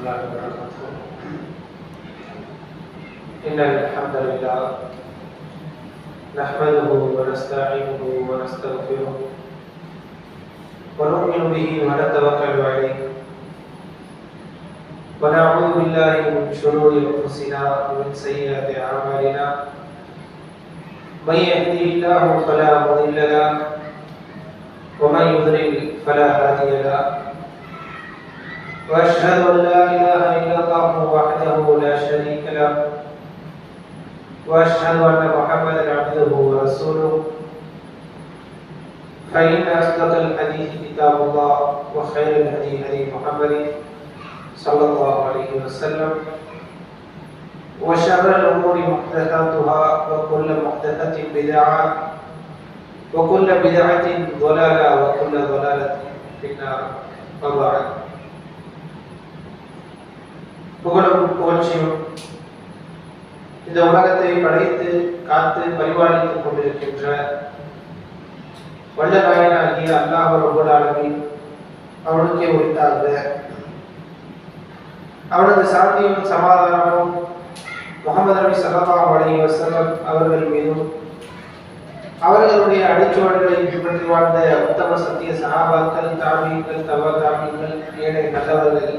الله وبركاته. إن الحمد لله نحمده ونستعينه ونستغفره ونؤمن به ونتوكل عليه ونعوذ بالله من شرور أنفسنا ومن سيئات أعمالنا. من يهده الله فلا مضل له ومن يضلل فلا هادي له. وأشهد أن لا إله إلا الله وحده لا شريك له وأشهد أن محمدا عبده ورسوله. فإن أصدق الحديث كتاب الله وخير الهدي هدي محمد صلى الله عليه وسلم وشر الأمور محدثاتها وكل محدثة بدعة وكل بدعة ضلالة وكل ضلالة في النار. وبعد. புகழும் புகழ்ச்சியும் இந்த உலகத்தை படைத்து காத்து பரிபாலித்துக் கொண்டிருக்கின்ற வல்ல நாயனாகிய அல்லாஹ் ரப்பல் ஆலமீன் அவனுக்கே உரித்தாக அவனது சாந்தியும் சமாதானமும் முஹம்மது நபி ஸல்லல்லாஹு அலைஹி வஸல்லம் அவர்கள் மீதும் அவர்களுடைய அடிச்சுவடுகளை பின்பற்றி வாழ்ந்த உத்தம சத்திய சஹாபாக்கள், தாபீன்கள், தபா தாபீன்கள், ஏனைய நல்லவர்கள்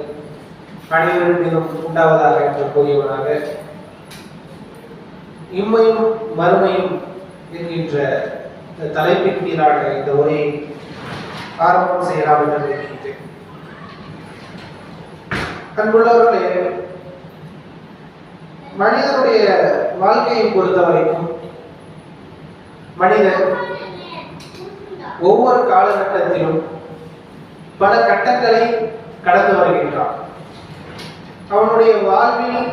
அனைவரின் மீதும் உண்டாவதாக என்று கூறியவனாக இம்மையும் மறுமையும் என்கின்ற இந்த தலைப்பின் கீழான இந்த உரையை ஆரம்பம் செய்யலாம் என்று நினைக்கின்றேன். அன்புள்ளவர்களே, மனிதனுடைய வாழ்க்கையை பொறுத்தவரைக்கும் மனிதன் ஒவ்வொரு காலகட்டத்திலும் பல கட்டங்களை கடந்து வருகின்றான். அவனுடைய வாழ்வில்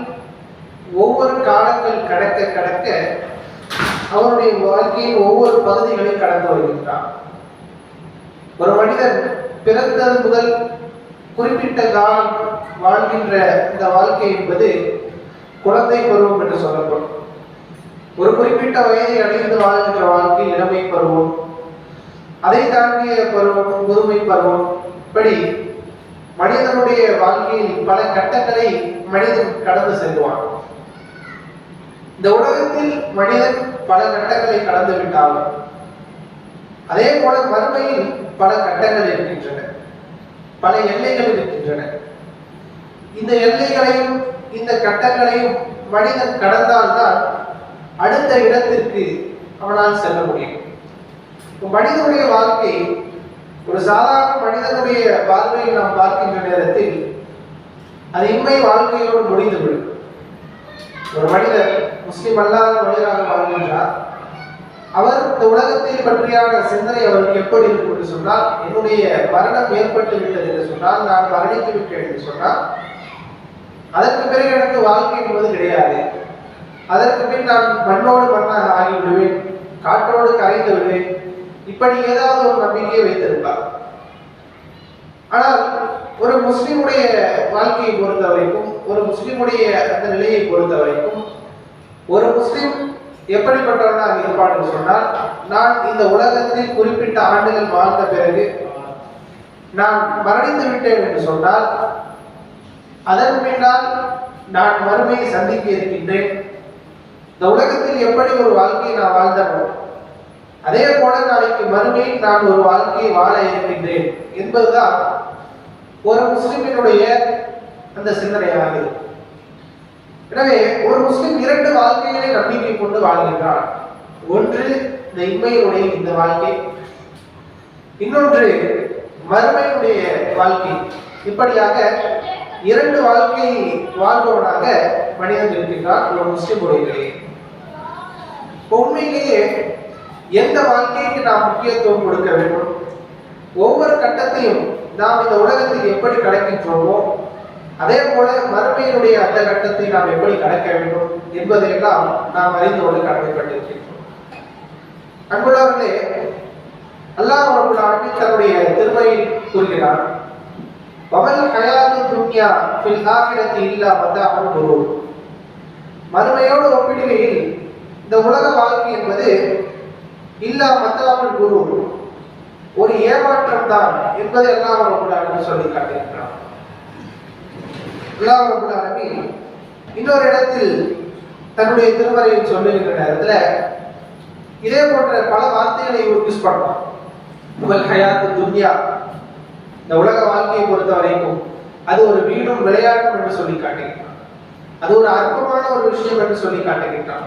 ஒவ்வொரு காலங்கள் கடக்க கடக்க அவனுடைய வாழ்க்கையில் ஒவ்வொரு பகுதிகளை கடந்து வருகின்றான். ஒரு மனிதன் பிறந்தது முதல் குறிப்பிட்ட காலம் வாழ்கின்ற இந்த வாழ்க்கை என்பது குழந்தை பருவம் என்று சொல்லப்படும். ஒரு குறிப்பிட்ட வயதை அடைந்து வாழ்கின்ற வாழ்க்கை இளமை பருவம், அதை தாண்டிய பருவம் முதுமை பருவம். இப்படி மனிதனுடைய வாழ்க்கையில் பல கட்டங்களை மனிதன் கடந்து செல்வான். இந்த உலகத்தில் மனிதன் பல கட்டங்களை கடந்து விட்டாலும் அதே போல மறுமையில் பல கட்டங்கள் இருக்கின்றன, பல எல்லைகள் இருக்கின்றன. இந்த எல்லைகளையும் இந்த கட்டங்களையும் மனிதன் கடந்தால்தான் அடுத்த இடத்திற்கு அவனால் செல்ல முடியும். மனிதனுடைய வாழ்க்கை ஒரு சாதாரண மனிதனுடைய வாழ்க்கையை நாம் பார்க்கின்ற நேரத்தில் அது இம்மை வாழ்க்கையோடு முடிந்துவிடும். ஒரு மனிதர் முஸ்லிம் அல்லாத மனிதராக வாழ்கின்றார். அவர் இந்த உலகத்தை பற்றியான சிந்தனை அவருக்கு எப்படி இருக்கும் என்று சொன்னால், என்னுடைய மரணம் ஏற்பட்டு விட்டது என்று சொன்னால், நான் மரணித்து விட்டேன் என்று சொன்னால், அதற்கு பிறகு எனக்கு வாழ்க்கை என்பது கிடையாது. அதற்கு பின் நான் மண்ணோடு மண்ணாக ஆகிவிடுவேன், காற்றோடு கரைந்து விடுவேன், இப்படி ஏதாவது ஒரு நம்பிக்கையை வைத்திருப்பார். ஆனால் ஒரு முஸ்லிமுடைய வாழ்க்கையை பொறுத்த வரைக்கும், ஒரு முஸ்லிமுடைய அந்த நிலையை பொறுத்த வரைக்கும், ஒரு முஸ்லிம் எப்படிப்பட்டவனாக இருப்பான் என்று சொன்னால், நான் இந்த உலகத்தில் குறிப்பிட்ட ஆண்டுகள் வாழ்ந்த பிறகு நான் மரணித்து விட்டேன் என்று சொன்னால், அதன் பின்னால் நான் மறுமையை சந்திக்க இருக்கின்றேன். இந்த உலகத்தில் எப்படி ஒரு வாழ்க்கையை நான் வாழ்ந்தனோ அதே போல நாளைக்கு மறுமையில் நான் ஒரு வாழ்க்கையை வாழ இருக்கின்றேன் என்பதுதான் ஒரு முஸ்லிமினுடைய அந்த சிந்தனையாக இருக்கும். எனவே ஒரு முஸ்லிம் இரண்டு வாழ்க்கைகளை நம்பிக்கை கொண்டு வாழ்கின்றான். ஒன்று இந்த இம்மையினுடைய இந்த வாழ்க்கை, இன்னொன்று மறுமையினுடைய வாழ்க்கை. இப்படியாக இரண்டு வாழ்க்கையை வாழ்பவனாக மனிதன் இருக்கின்றான் ஒரு முஸ்லிமுடைய நிலையை. உண்மையிலேயே எந்த வாழ்க்கைக்கு நாம் முக்கியத்துவம் கொடுக்க வேண்டும், ஒவ்வொரு கட்டத்தையும் நாம் இந்த உலகத்தில் எப்படி கடக்கின்றோமோ அதே போல மறுமையினுடைய அந்த கட்டத்தை நாம் எப்படி கடக்க வேண்டும் என்பதையெல்லாம் நாம் அறிந்து கொள்ள கடமைப்பட்டிருக்கின்றோம். அன்புள்ளவர்களே, அல்லாஹ் ரப்பல் ஆலமீன் தன்னுடைய திருமறையில் கூறுகிறார், வமல் ஹயாத்து துன்யா ஃபில் ஆகிரத்தி இல்லா மதாஉல் குரூர். மறுமையோடு ஒப்பிடுகையில் இந்த உலக வாழ்க்கை என்பது இல்லா மதாஉல் குரூர், ஒரு ஏமாற்றம் தான் என்பதை அல்லாஹ் ரப்பல் ஆலமீன் சொல்லி காட்டுகிறார். அல்லாஹ் ரப்பல் ஆலமீன் இன்னொரு இடத்தில் தன்னுடைய திருமறையில் சொல்லுகின்ற நேரத்தில் இதே போன்ற பல வார்த்தைகளை யூஸ் பண்ணுவான். உங்கள் ஹயாத்து துன்யா, இந்த உலக வாழ்க்கையை பொறுத்த வரைக்கும் அது ஒரு வீடும் விளையாட்டும் என்று சொல்லி காட்டுகின்றான். அது ஒரு அற்பமான ஒரு விஷயம் என்று சொல்லி காட்டுகின்றான்.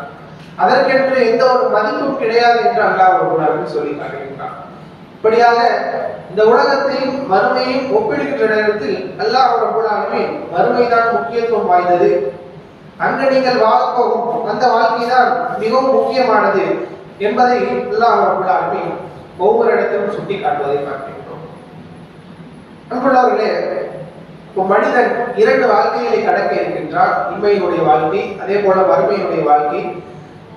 அதற்கென்று எந்த ஒரு மதிப்பும் கிடையாது என்று அல்லாஹ் ரப்பல் ஆலமீன் சொல்லி காட்டுகின்றான். இப்படியாக இந்த உலகத்தையும் மறுமையும் ஒப்பிடுகின்ற நேரத்தில் அல்லாஹ் ரப்பல் ஆலமீன் மறுமைதான் முக்கியத்துவம் வாய்ந்தது, அங்கு நீங்கள் வாழப்போகும் அந்த வாழ்க்கை தான் மிகவும் முக்கியமானது என்பதை அல்லாஹ் ரப்பல் ஆலமீன் ஒவ்வொரு இடத்திலும் சுட்டி காட்டுவதை பார்க்கின்றோம். அன்புள்ளவர்களே, மனிதன் இரண்டு வாழ்க்கைகளை கடக்க இருக்கின்றான். இன்மையினுடைய வாழ்க்கை, அதே போல வறுமையினுடைய வாழ்க்கை.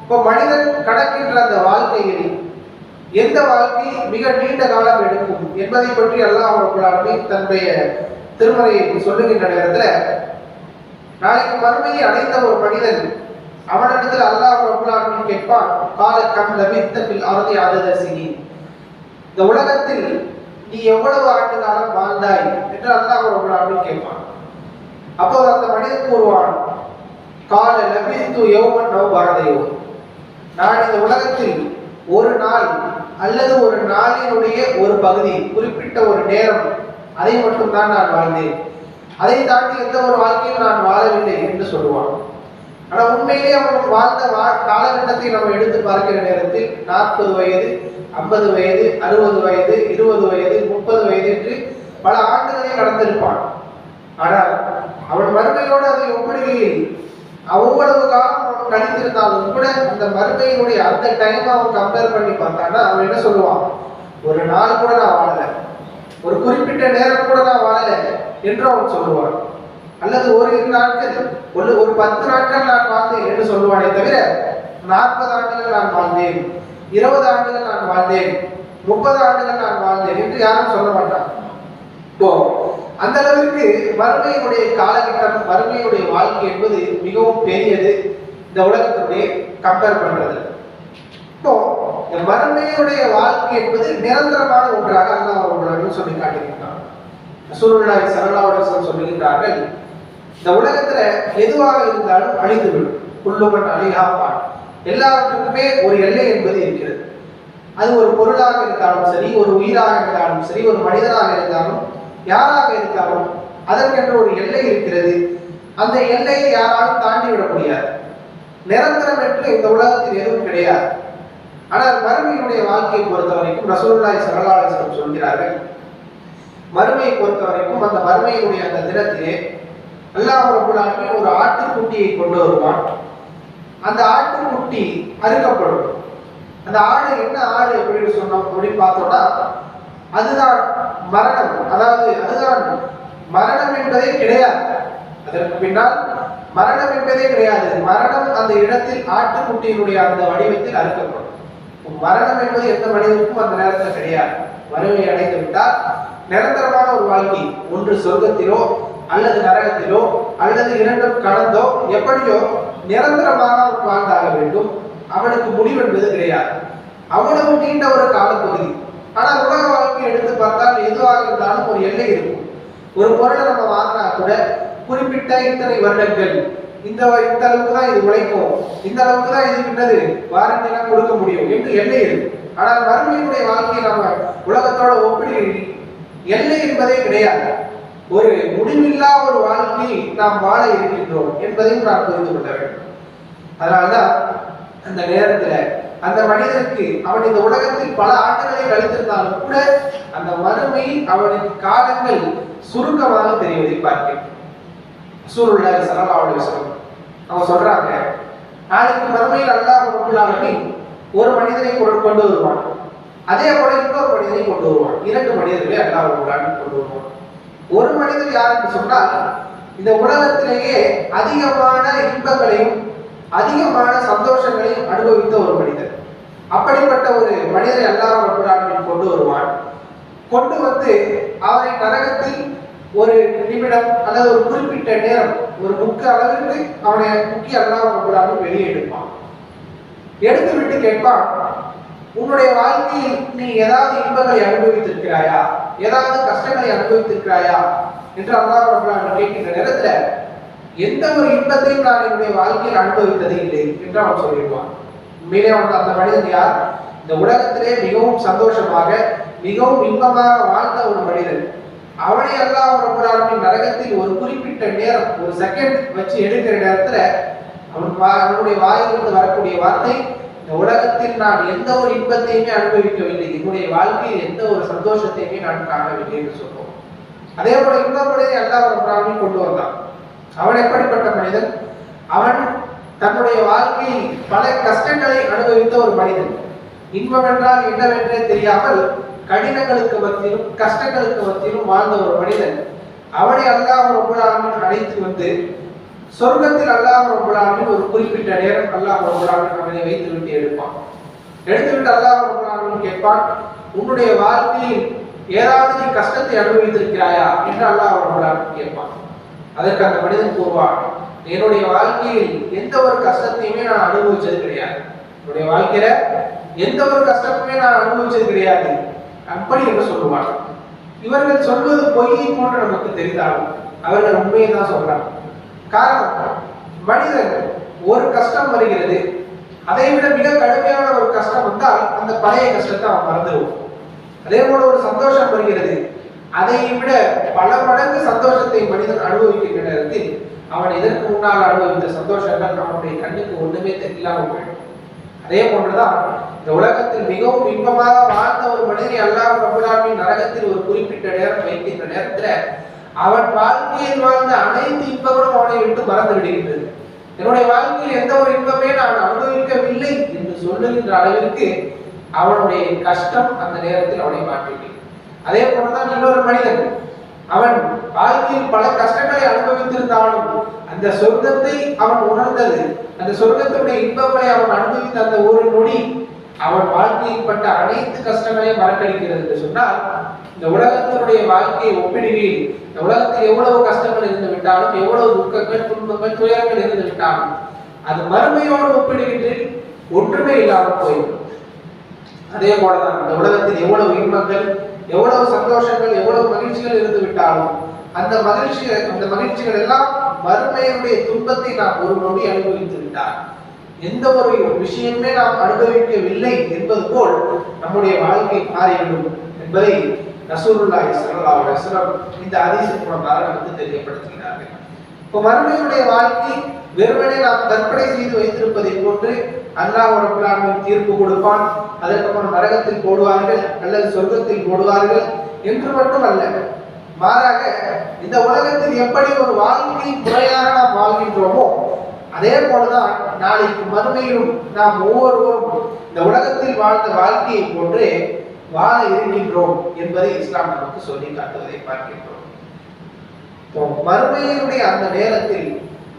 இப்போ மனிதன் கடக்கின்ற அந்த வாழ்க்கையில் எந்த வாழ்க்கை மிக நீண்ட காலம் எடுக்கும் என்பதை பற்றி அல்லாஹ் ரப்பல் ஆலமீன் தன்னுடைய திருமறையை சொல்லுகின்ற நேரத்தில், நாளைக்கு மறுமையை அடைந்த ஒரு மனிதன் அவனிடத்தில் அல்லாஹ் ரப்பல் ஆலமீன் கேட்பான், கால கம் லபித்த ஃபில் அர்தி அதத சினீன், இந்த உலகத்தில் நீ எவ்வளவு ஆண்டு காலம் வாழ்ந்தாய் என்று அல்லாஹ் ரப்பல் ஆலமீன் கேட்பான். அப்போது அந்த மனிதன் கூறுவான், கால லபித்து யௌமன் நவ் பஅத யௌம், நான் இந்த உலகத்தில் ஒரு நாள் அல்லது ஒரு நாளினுடைய ஒரு பகுதி, குறிப்பிட்ட ஒரு நேரம், அதை மட்டும்தான் நான் வாழ்ந்தேன், அதை தாண்டி எந்த ஒரு வாழ்க்கையும் நான் வாழவில்லை என்று சொல்லுவான். ஆனால் உண்மையிலே அவன் வாழ்ந்த காலகட்டத்தை நம்ம எடுத்து பார்க்கிற நேரத்தில் 40 வயது, 50 வயது, 60 வயது, 20 வயது, 30 வயது என்று பல ஆண்டுகளை கடந்திருப்பான். ஆனால் அவன் மறுமையோடு அதை ஒப்பிடுகையில் அவ்வளவு காலம் அவன் கழித்திருந்தாலும் கூட அந்த மறுமையினுடைய அந்த டைம் அவன் கம்பேர் பண்ணி பார்த்தான்னா அவன் என்ன சொல்லுவான், ஒரு நாள் கூட நான் வாழலை, ஒரு குறிப்பிட்ட நேரம் கூட நான் வாழலை என்று அவன் சொல்லுவான். அல்லது ஒரு 2 நாட்கள், ஒரு 10 நாட்கள் நான் வாழ்ந்தேன் என்று சொல்லுவானே தவிர 40 ஆண்டுகள் நான் வாழ்ந்தேன், 20 ஆண்டுகள் நான் வாழ்ந்தேன், 30 ஆண்டுகள் நான் வாழ்ந்தேன் என்று யாரும் சொல்ல மாட்டான். இப்போ அந்த அளவிற்கு மறுமையினுடைய காலகட்டம், மறுமையினுடைய வாழ்க்கை என்பது மிகவும் பெரியது இந்த உலகத்துடைய கம்பேர் பண்றது. இப்போ இந்த மறுமையினுடைய வாழ்க்கை என்பது நிரந்தரமான ஒன்றாக அல்லாஹ் அவர்கள் சொல்லி காட்டுகின்றார். ரசூலுல்லாஹி ஸல்லல்லாஹு அலைஹி வஸல்லம் சொல்லுகின்றார்கள், இந்த உலகத்துல எதுவாக இருந்தாலும் அழிந்துவிடும், குல்லுமன் அலைஹா ஃபான், எல்லாவற்றுக்குமே ஒரு எல்லை என்பது இருக்கிறது. அது ஒரு பொருளாக இருந்தாலும் சரி, ஒரு உயிராக இருந்தாலும் சரி, ஒரு மனிதனாக இருந்தாலும் யாராக இருந்தாலும் அதற்கென்று ஒரு எல்லை இருக்கிறது. அந்த எல்லையை யாராலும் தாண்டி விட முடியாது. நிரந்தரம் என்று இந்த உலகத்தில் எதுவும் கிடையாது. ஆனால் மறுமையினுடைய வாழ்க்கையை பொறுத்த வரைக்கும் ரசூலுல்லாஹி ஸல்லல்லாஹு அலைஹி வஸல்லம் சொல்கிறார்கள், மறுமையை பொறுத்த வரைக்கும் அந்த மறுமையினுடைய அந்த தினத்திலே அல்லாஹ் ரப்பல் ஆலமீன் ஒரு ஆட்டுக்குட்டியை கொண்டு வருவான். அந்த ஆட்டுக்குட்டி அறுக்கப்படும். அந்த ஆடு என்ன ஆடு அப்படின்னு சொன்னோம் அப்படின்னு பார்த்தோம்னா, அதுதான் மரணம். அதாவது அதுதான் மரணம் என்பதே கிடையாது, அதற்கு பின்னால் மரணம் என்பதே கிடையாது. மரணம் அந்த இடத்தில் ஆட்டுக்குட்டியினுடைய அந்த வடிவத்தில் அறுக்கப்படும். மரணம் என்பது எந்த மனிதனுக்கும் அந்த நேரத்தில் கிடையாது. மறுமை அடைந்து விட்டால் நிரந்தரமான ஒரு வாழ்க்கை, ஒன்று சொர்க்கத்திலோ அல்லது நரகத்திலோ அல்லது இரண்டும் கலந்தோ எப்படியோ நிரந்தரமாக அவன் வாழ்ந்தாக வேண்டும். அவனுக்கு முடிவு என்பது கிடையாது. அவ்வளவு நீண்ட ஒரு காலப்பகுதி. ஆனால் உலக வாழ்க்கை எடுத்து பார்த்தால் எதுவாக இருந்தாலும் ஒரு எல்லை இருக்கும். ஒரு பொருளை நம்ம வாங்கினா கூட குறிப்பிட்ட இத்தனை வருடங்கள், இந்த அளவுக்கு தான் இது உழைக்கும், இந்த அளவுக்கு தான் இது என்னது வாரண்டி எல்லாம் கொடுக்க முடியும் என்று எல்லை இருக்கு. ஆனால் மறுமையினுடைய வாழ்க்கையை நம்ம உலகத்தோட ஒப்பிடுகையில் எல்லை என்பதே கிடையாது. ஒரு முடிவில்லா ஒரு வாழ்க்கை நாம் வாழ இருக்கின்றோம் என்பதையும் நாம் புரிந்து கொள்ள வேண்டும். அதனால்தான் அந்த நேரத்துல அந்த மனிதனுக்கு அவன் இந்த உலகத்தில் பல ஆண்டுகளை கழித்திருந்தாலும் கூட அந்த மறுமையில் அவனுக்கு காலங்கள் சுருக்கமாக தெரிவதை பார்க்கிறோம். ரசூலுல்லாஹி ஸல்லல்லாஹு அலைஹி வஸல்லம் அவங்க சொல்றாங்க, நாளைக்கு மறுமையில் அல்லாஹ் ரப்பல் ஆலமீன் ஒரு மனிதனை கொண்டு வருவான், அதே போல இன்னொரு மனிதனை கொண்டு வருவான். 2 மனிதர்களை அல்லாஹ் ரப்பல் ஆலமீன் கொண்டு வருவான். ஒரு மனிதர் யார் என்று சொன்னால், இந்த உலகத்திலேயே அதிகமான இன்பங்களையும் அதிகமான சந்தோஷங்களையும் அனுபவித்த ஒரு மனிதர். அப்படிப்பட்ட ஒரு மனிதரை அல்லாஹ் ரப்பல் ஆலமீன் கொண்டு வருவான். கொண்டு வந்து அவரை நரகத்தில் ஒரு நிமிடம் அல்லது ஒரு குறிப்பிட்ட நேரம், ஒரு முக்க அளவிற்கு அவனை முக்கிய அல்லாஹ் ரப்பல் ஆலமீன் வெளியே எடுப்பான். எடுத்து விட்டு கேட்பான், உன்னுடைய வாழ்க்கையில் நீ ஏதாவது இன்பங்களை அனுபவித்திருக்கிறாயா, ஏதாவது கஷ்டங்களை அனுபவித்திருக்கிறாயா என்று அல்லாஹ் ரப்பல் ஆலமீன் கேட்கின்ற நேரத்துல எந்த ஒரு இன்பத்தையும் நான் என்னுடைய வாழ்க்கையில் அனுபவித்தது இல்லை என்று அவன் சொல்லிடுவான். உண்மையிலே அவன் அந்த மனிதன் யார்? இந்த உலகத்திலே மிகவும் சந்தோஷமாக மிகவும் இன்பமாக வாழ்ந்த ஒரு மனிதன். அவனை அல்லாஹ் ரப்பல் ஆலமீன் நரகத்தில் ஒரு குறிப்பிட்ட நேரம், ஒரு செகண்ட் வச்சு எடுக்கிற நேரத்துல அவனுடைய வாயிலிருந்து வரக்கூடிய வார்த்தை, இந்த உலகத்தில் நான் எந்த ஒரு இன்பத்தையுமே அனுபவிக்கவில்லை, என்னுடைய வாழ்க்கையில் எந்த ஒரு சந்தோஷத்தையுமே நான் காணவில்லை என்று சொல்லுவோம். அதே போல இன்னொரு மனிதனை அல்லாஹ் ரப்பல் ஆலமீன் கொண்டு வந்தான். அவன் எப்படிப்பட்ட மனிதன்? அவன் தன்னுடைய வாழ்க்கையில் பல கஷ்டங்களை அனுபவித்த ஒரு மனிதன். இன்பம் என்றால் என்னவென்றே தெரியாமல் கடினங்களுக்கு மத்தியிலும் கஷ்டங்களுக்கு மத்தியிலும் வாழ்ந்த ஒரு மனிதன். அவனை அல்லாஹ் ரப்பல் ஆலமீன் அழைத்து வந்து சொர்க்கத்தில் அல்லாஹ் ரப்பல் ஆலமீன் ஒரு குறிப்பிட்ட நேரம் அல்லாஹ் ரப்பல் ஆலமீன் அவனை வைத்து விட்டு எடுத்துவிட்டு அல்லாஹ் ரப்பல் ஆலமீன் கேட்பான், உன்னுடைய வாழ்க்கையில் ஏதாவது நீ கஷ்டத்தை அனுபவித்திருக்கிறாயா என்று அல்லாஹ் ரப்பல் ஆலமீன் கேட்பான். அதற்கு அந்த மனிதன் கூறுவான், என்னுடைய வாழ்க்கையில் எந்த ஒரு கஷ்டத்தையுமே நான் அனுபவிச்சது கிடையாது, என்னுடைய வாழ்க்கையில எந்த ஒரு கஷ்டத்தையுமே நான் அனுபவிச்சது கிடையாது அப்படி என்று சொல்லுவான். இவர்கள் சொல்வது பொய்யை போன்று நமக்கு தெரிந்தாலும் அவர்கள் உண்மையை தான் சொல்றாங்க. காரணம், மனிதன் ஒரு கஷ்டம் வருகிறது, அதை விட மிக கடுமையான ஒரு கஷ்டம் வந்தால் அந்த பழைய கஷ்டத்தை அவன் மறந்துடுவான். அதே போல ஒரு சந்தோஷம் வருகிறது, அதை விட பல மடங்கு சந்தோஷத்தை மனிதன் அனுபவிக்கின்ற நேரத்தில் அவன் இதற்கு முன்னால் அனுபவித்த சந்தோஷங்கள் அவனுடைய கண்ணுக்கு ஒண்ணுமே தெரியலாமல் போயிடும். அதே போன்றுதான் இந்த உலகத்தில் மிகவும் இன்பமாக வாழ்ந்த ஒரு மனிதனை அல்லாஹ் ரப்பல் ஆலமீன் நரகத்தில் ஒரு குறிப்பிட்ட நேரம் வைக்கின்ற நேரத்துல அவன் வாழ்க்கையில் வாழ்ந்த அனைத்து இன்பங்களும் அவனை விட்டு மறந்து விடுகின்றது. என்னுடைய வாழ்க்கையில் எந்த ஒரு இன்பமே நான் அனுபவிக்கவில்லை என்று சொல்லுகின்ற அளவிற்கு அவனுடைய கஷ்டம் அந்த நேரத்தில் அவனை மாற்றிவிடும். அதே போலதான் இன்னொரு மனிதன், அவன் வாழ்க்கையில் பல கஷ்டங்களை அனுபவித்திருந்தாலும் அந்த சொர்க்கத்தை அவன் உணர்ந்தது, அந்த சொர்க்கத்துடைய இன்பங்களை அவன் அனுபவித்த அந்த ஒரு நொடி அவன் வாழ்க்கையில் பட்ட அனைத்து கஷ்டங்களையும் மறக்கடிக்கிறது என்று சொன்னால், இந்த உலகத்தினுடைய வாழ்க்கையை ஒப்பிடுகையில் இந்த உலகத்தில் எவ்வளவு கஷ்டங்கள் இருந்து விட்டாலும், எவ்வளவு துக்கங்கள் துன்பங்கள் துயரங்கள் இருந்து விட்டாலும் அது மறுமையோடு ஒப்பிடுகின்ற ஒன்றுமே இல்லாமல் போய்விடும். அதே போலதான் இந்த உலகத்தில் எவ்வளவு இன்பங்கள், எவ்வளவு சந்தோஷங்கள், எவ்வளவு மகிழ்ச்சிகள் இருந்து விட்டாலும் அந்த மகிழ்ச்சிகள் எல்லாம் மறுமையினுடைய துன்பத்தை நாம் ஒரு நொடி அனுபவித்து விட்டார் எந்த ஒரு விஷயமே நாம் அனுபவிக்கவில்லை என்பது போல் நம்முடைய வாழ்க்கை மாறிவிடும் என்பதை ரசூலுல்லாஹி ஸல்லல்லாஹு அலைஹி வஸல்லம் இந்த ஹதீஸின் மூலமாக நமக்கு தெரியப்படுத்துகிறார்கள். இப்போ மறுமையுடைய வாழ்க்கை வெறுமனே நாம் கற்பனை செய்து வைத்திருப்பதை போன்று அல்லாஹ் ரப்பல் ஆலமீன் தீர்ப்பு கொடுப்பான், அதற்கப்புறம் நரகத்தில் போடுவார்கள் அல்லது சொர்க்கத்தில் போடுவார்கள் என்று மட்டும் அல்ல, மாறாக இந்த உலகத்தில் எப்படி ஒரு வாழ்க்கை முறையாக நாம் வாழ்கின்றோமோ அதே போலதான் நாளைக்கு மறுமையிலும் நாம் ஒவ்வொருவரும் இந்த உலகத்தில் வாழ்ந்த வாழ்க்கையை போன்று வாழ இருக்கின்றோம் என்பதை இஸ்லாம் நமக்கு சொல்லி காட்டுவதை பார்க்கின்றோம். மறுமையினுடைய அந்த நேரத்தில்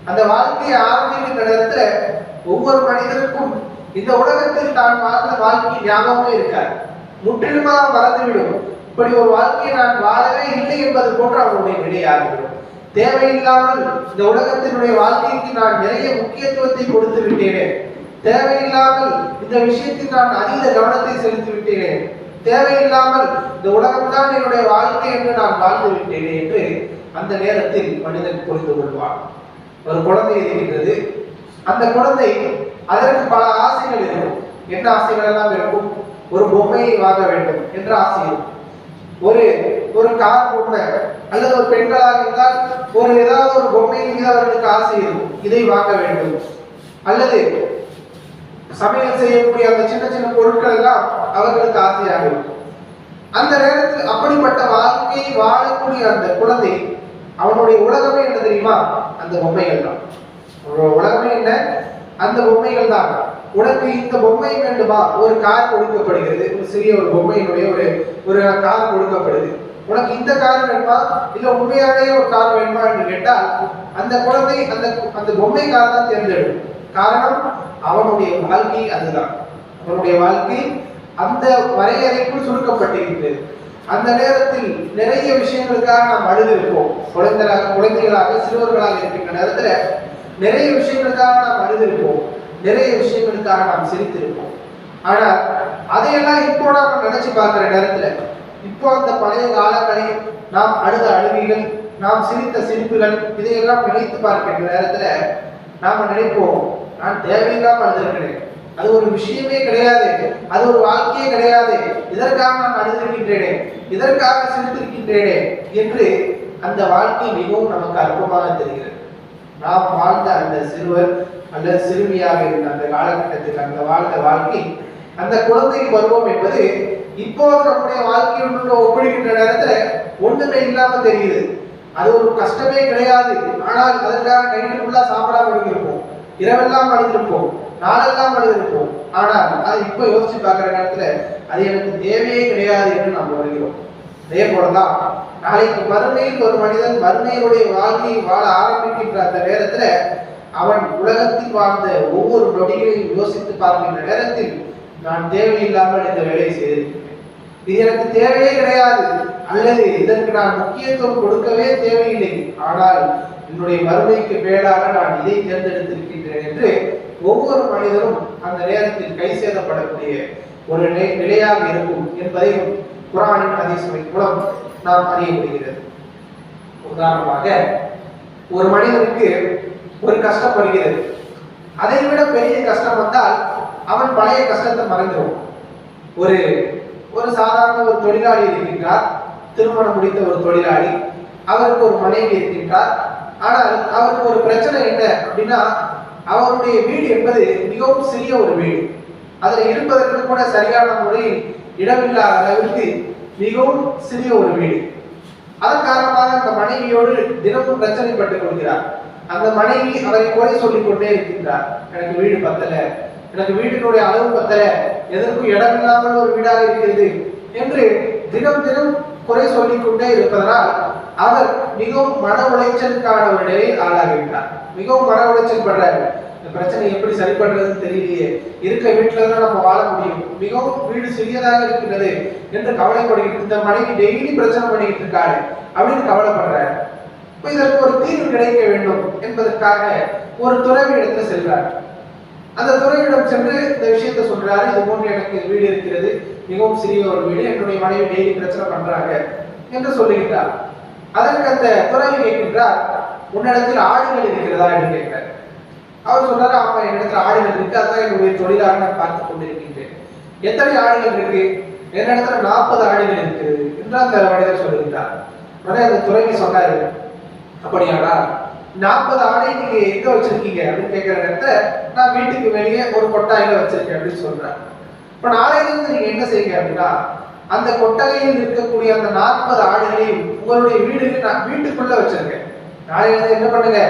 அந்த வாழ்க்கையை ஆரம்பிக்கின்ற நேரத்துல ஒவ்வொரு மனிதனுக்கும் இந்த உலகத்தில் தான் வாழ்ந்த வாழ்க்கை ஞாபகமே இருக்காது, முற்றிலுமாக மறந்துவிடும். இப்படி ஒரு வாழ்க்கையை நான் வாழவே இல்லை என்பது போன்று அவனுடைய நிலையாகிவிடும். தேவையில்லாமல் இந்த உலகத்தினுடைய வாழ்க்கைக்கு நான் நிறைய முக்கியத்துவத்தை கொடுத்து விட்டேனே, தேவையில்லாமல் இந்த விஷயத்தில் நான் அதீத கவனத்தை செலுத்தி விட்டேனே, தேவையில்லாமல் இந்த உலகம்தான் என்னுடைய வாழ்க்கை என்று நான் வாழ்ந்து விட்டேனே என்று அந்த நேரத்தில் மனிதன் புரிந்து கொள்வான். ஒரு குழந்தை இருக்கின்றது, அந்த குழந்தை அதற்கு பல ஆசைகள் இருக்கும். என்ன ஆசைகள் எல்லாம் இருக்கும்? ஒரு பொம்மையை வாங்க வேண்டும் என்ற ஆசை இருக்கும், ஒரு கார் பொம்மை அல்லது ஒரு பெண்களாக இருந்தால் ஒரு ஏதாவது ஒரு பொம்மையின் மீது அவர்களுக்கு ஆசை இருக்கும், இதை வாங்க வேண்டும். அல்லது சமையல் செய்யக்கூடிய அந்த சின்ன சின்ன பொருட்கள் எல்லாம் அவர்களுக்கு ஆசையாக இருக்கும். அந்த நேரத்தில் அப்படிப்பட்ட வாழ்க்கையை வாழக்கூடிய அந்த குழந்தை அவனுடைய உலகமே என்ன தெரியுமா? அந்த பொம்மைகள் தான். உலகமே என்ன? அந்த பொம்மைகள் தான். உனக்கு இந்த பொம்மை வேண்டுமா? ஒரு கார் கொடுக்கப்படுகிறது, ஒரு சிறிய ஒரு பொம்மையினுடைய ஒரு கார் கொடுக்கப்படுது. உனக்கு இந்த கார் வேணுமா இல்ல உண்மையானே ஒரு கார் வேணுமா என்று கேட்டால் அந்த குழந்தை அந்த பொம்மை கார் தான் தேர்ந்தெடுக்கும். காரணம், அவனுடைய வாழ்க்கை அதுதான். அவனுடைய வாழ்க்கை அந்த வரையறைக்குள் சுருக்கப்பட்டிருக்கிறது. அந்த நேரத்தில் நிறைய விஷயங்களுக்காக நாம் அழுதிருப்போம். குழந்தைகளாக சிறுவர்களாக இருக்கின்ற நேரத்துல நிறைய விஷயங்களுக்காக நாம் அழுதிருப்போம், நிறைய விஷயங்களுக்காக நாம் சிரித்திருப்போம். ஆனா அதையெல்லாம் இப்போ நாம் நினைச்சு பார்க்கிற நேரத்துல இப்போ அந்த பழைய காலங்களை நாம் அழுத அழுகைகள் நாம் சிரித்த சிரிப்புகள் இதையெல்லாம் நினைத்து பார்க்கின்ற நேரத்துல நாம நினைப்போம், நான் தேவையில்லாம அழுதிருக்கிறேன், அது ஒரு விஷயமே கிடையாது, அது ஒரு வாழ்க்கையே கிடையாது, இதற்காக நான் அழுதிருக்கின்றேனே, இதற்காக சிரித்திருக்கின்றேனே என்று அந்த வாழ்க்கை மிகவும் நமக்கு அற்பமாக தெரிகிறது. நாம் வாழ்ந்த அந்த சிறுவர் அல்லது சிறுமியாக இருந்த அந்த காலகட்டத்தில் அந்த வாழ்ந்த வாழ்க்கை, அந்த குழந்தை பருவம் என்பது இப்போது நம்முடைய வாழ்க்கையுடன் ஒப்பிடுகின்ற நேரத்துல ஒண்ணுமே இல்லாம தெரியுது. அது ஒரு கஷ்டமே கிடையாது. ஆனால் அதற்காக நைட்டுக்குள்ளா சாப்பிடாம இருந்திருப்போம், இரவெல்லாம் அழுதிருப்போம், நாளெல்லாம் அழுதிருப்போம். ஆனால் அதை இப்ப யோசிச்சு பார்க்கிற நேரத்துல அது எனக்கு தேவையே கிடையாது என்று நாம் வருகிறோம். அதே போலதான் நாளைக்கு மறுமையில் ஒரு மனிதன் மறுமையுடைய வாழ்க்கையை வாழ ஆரம்பிக்கின்ற அந்த நேரத்துல அவன் உலகத்தில் வாழ்ந்த ஒவ்வொரு நொடிகளையும் யோசித்து பார்க்கின்ற நேரத்தில் நான் தேவையில்லாமல் இந்த வேலையை செய்திருக்கிறேன், இது எனக்கு தேவையே கிடையாது, அல்லது இதற்கு நான் முக்கியத்துவம் கொடுக்கவே தேவையில்லை, ஆனால் என்னுடைய மறுமைக்கு மேலாக நான் இதை தேர்ந்தெடுத்திருக்கின்றேன் என்று ஒவ்வொரு மனிதனும் அந்த நேரத்தில் கை சேதப்படக்கூடிய ஒரு நிலையாக இருக்கும் என்பதையும் குர்ஆனின் ஹதீஸின் மூலம் நாம் அறிய முடிகிறது. உதாரணமாக ஒரு மனிதனுக்கு ஒரு கஷ்டம் வருகிறது, அதை விட பெரிய கஷ்டம் வந்தால் அவன் பழைய கஷ்டத்தை மறந்துடும். ஒரு சாதாரண ஒரு தொழிலாளி இருக்கின்றார், திருமணம் முடித்த ஒரு தொழிலாளி, அவருக்கு ஒரு மனைவி இருக்கின்றார். ஆனால் அவருக்கு ஒரு பிரச்சனை என்ன அப்படின்னா, அவருடைய வீடு என்பது மிகவும் சிறிய ஒரு வீடு, அதில் இருப்பதற்கு கூட சரியான முறையில் இடமில்லாத அளவிற்கு மிகவும் சிறிய ஒரு வீடு. அதன் காரணமாக அந்த மனைவியோடு தினமும் பிரச்சனைப்பட்டுக் கொள்கிறார். அந்த மனைவி அவரை குறை சொல்லிக் கொண்டே இருக்கின்றார், எனக்கு வீடு பத்தல, எனக்கு வீட்டினுடைய அளவு பத்தல, எதற்கும் இடமில்லாமல் ஒரு வீடாக இருக்கிறது என்று தினம் தினம் குறை சொல்லிக் கொண்டே இருப்பதனால் அவர் மிகவும் மன உளைச்சலுக்கான ஒரு நிலையை ஆளாகின்றார். மிகவும் மன உளைச்சல் படுறாரு, இந்த பிரச்சனை எப்படி சரி பண்றதுன்னு தெரியலையே, இருக்க வீட்டுல தான் நம்ம வாழ முடியும், மிகவும் வீடு சிறியதாக இருக்கின்றது என்று கவலைப்படுகிட்டு, இந்த மனைவி டெய்லி பிரச்சனை பண்ணிக்கிட்டு இருக்காரு அப்படின்னு கவலைப்படுறாரு. இதற்கு ஒரு தீர்வு கிடைக்க வேண்டும் என்பதற்காக ஒரு துறவி இடத்துல செல்றார். அந்த துறவியிடம் சென்று இந்த விஷயத்தை சொல்றாரு, இது போன்று எனக்கு வீடு இருக்கிறது, மிகவும் சிறிய ஒரு வீடு, என்னுடைய மனைவி டெய்லி பிரச்சனை பண்றாங்க என்று சொல்லுகிறார். அதற்கு அந்த துறவி கேட்கின்றார், உன்னிடத்தில் ஆடுகள் இருக்கிறதா என்று கேட்கிறார். அவர் சொல்றாரு, ஆமா என்னிடத்தில் ஆடுகள் இருக்கு, அதான் என்னுடைய தொழிலாக நான் பார்த்துக் கொண்டிருக்கின்றேன். எத்தனை ஆடுகள் இருக்கு? என்னிடத்துல 40 ஆடுகள் இருக்கிறது என்று அந்த மனிதர் சொல்லுகின்றார். உடனே அந்த துறவி சொன்னாரு, அப்படியானா 40 ஆடை நீங்க எங்க வச்சிருக்கீங்க அப்படின்னு கேட்கிற நேரத்தை, நான் வீட்டுக்கு வெளியே ஒரு கொட்டாயில வச்சிருக்கேன் அப்படின்னு சொல்றேன். இப்ப நாளையிலிருந்து நீங்க என்ன செய்யுங்க அப்படின்னா, அந்த கொட்டகையில் இருக்கக்கூடிய அந்த 40 ஆடுகளையும் உங்களுடைய வீட்டுக்குள்ள வச்சிருக்கேன். நாளையிலிருந்து என்ன பண்ணுங்க,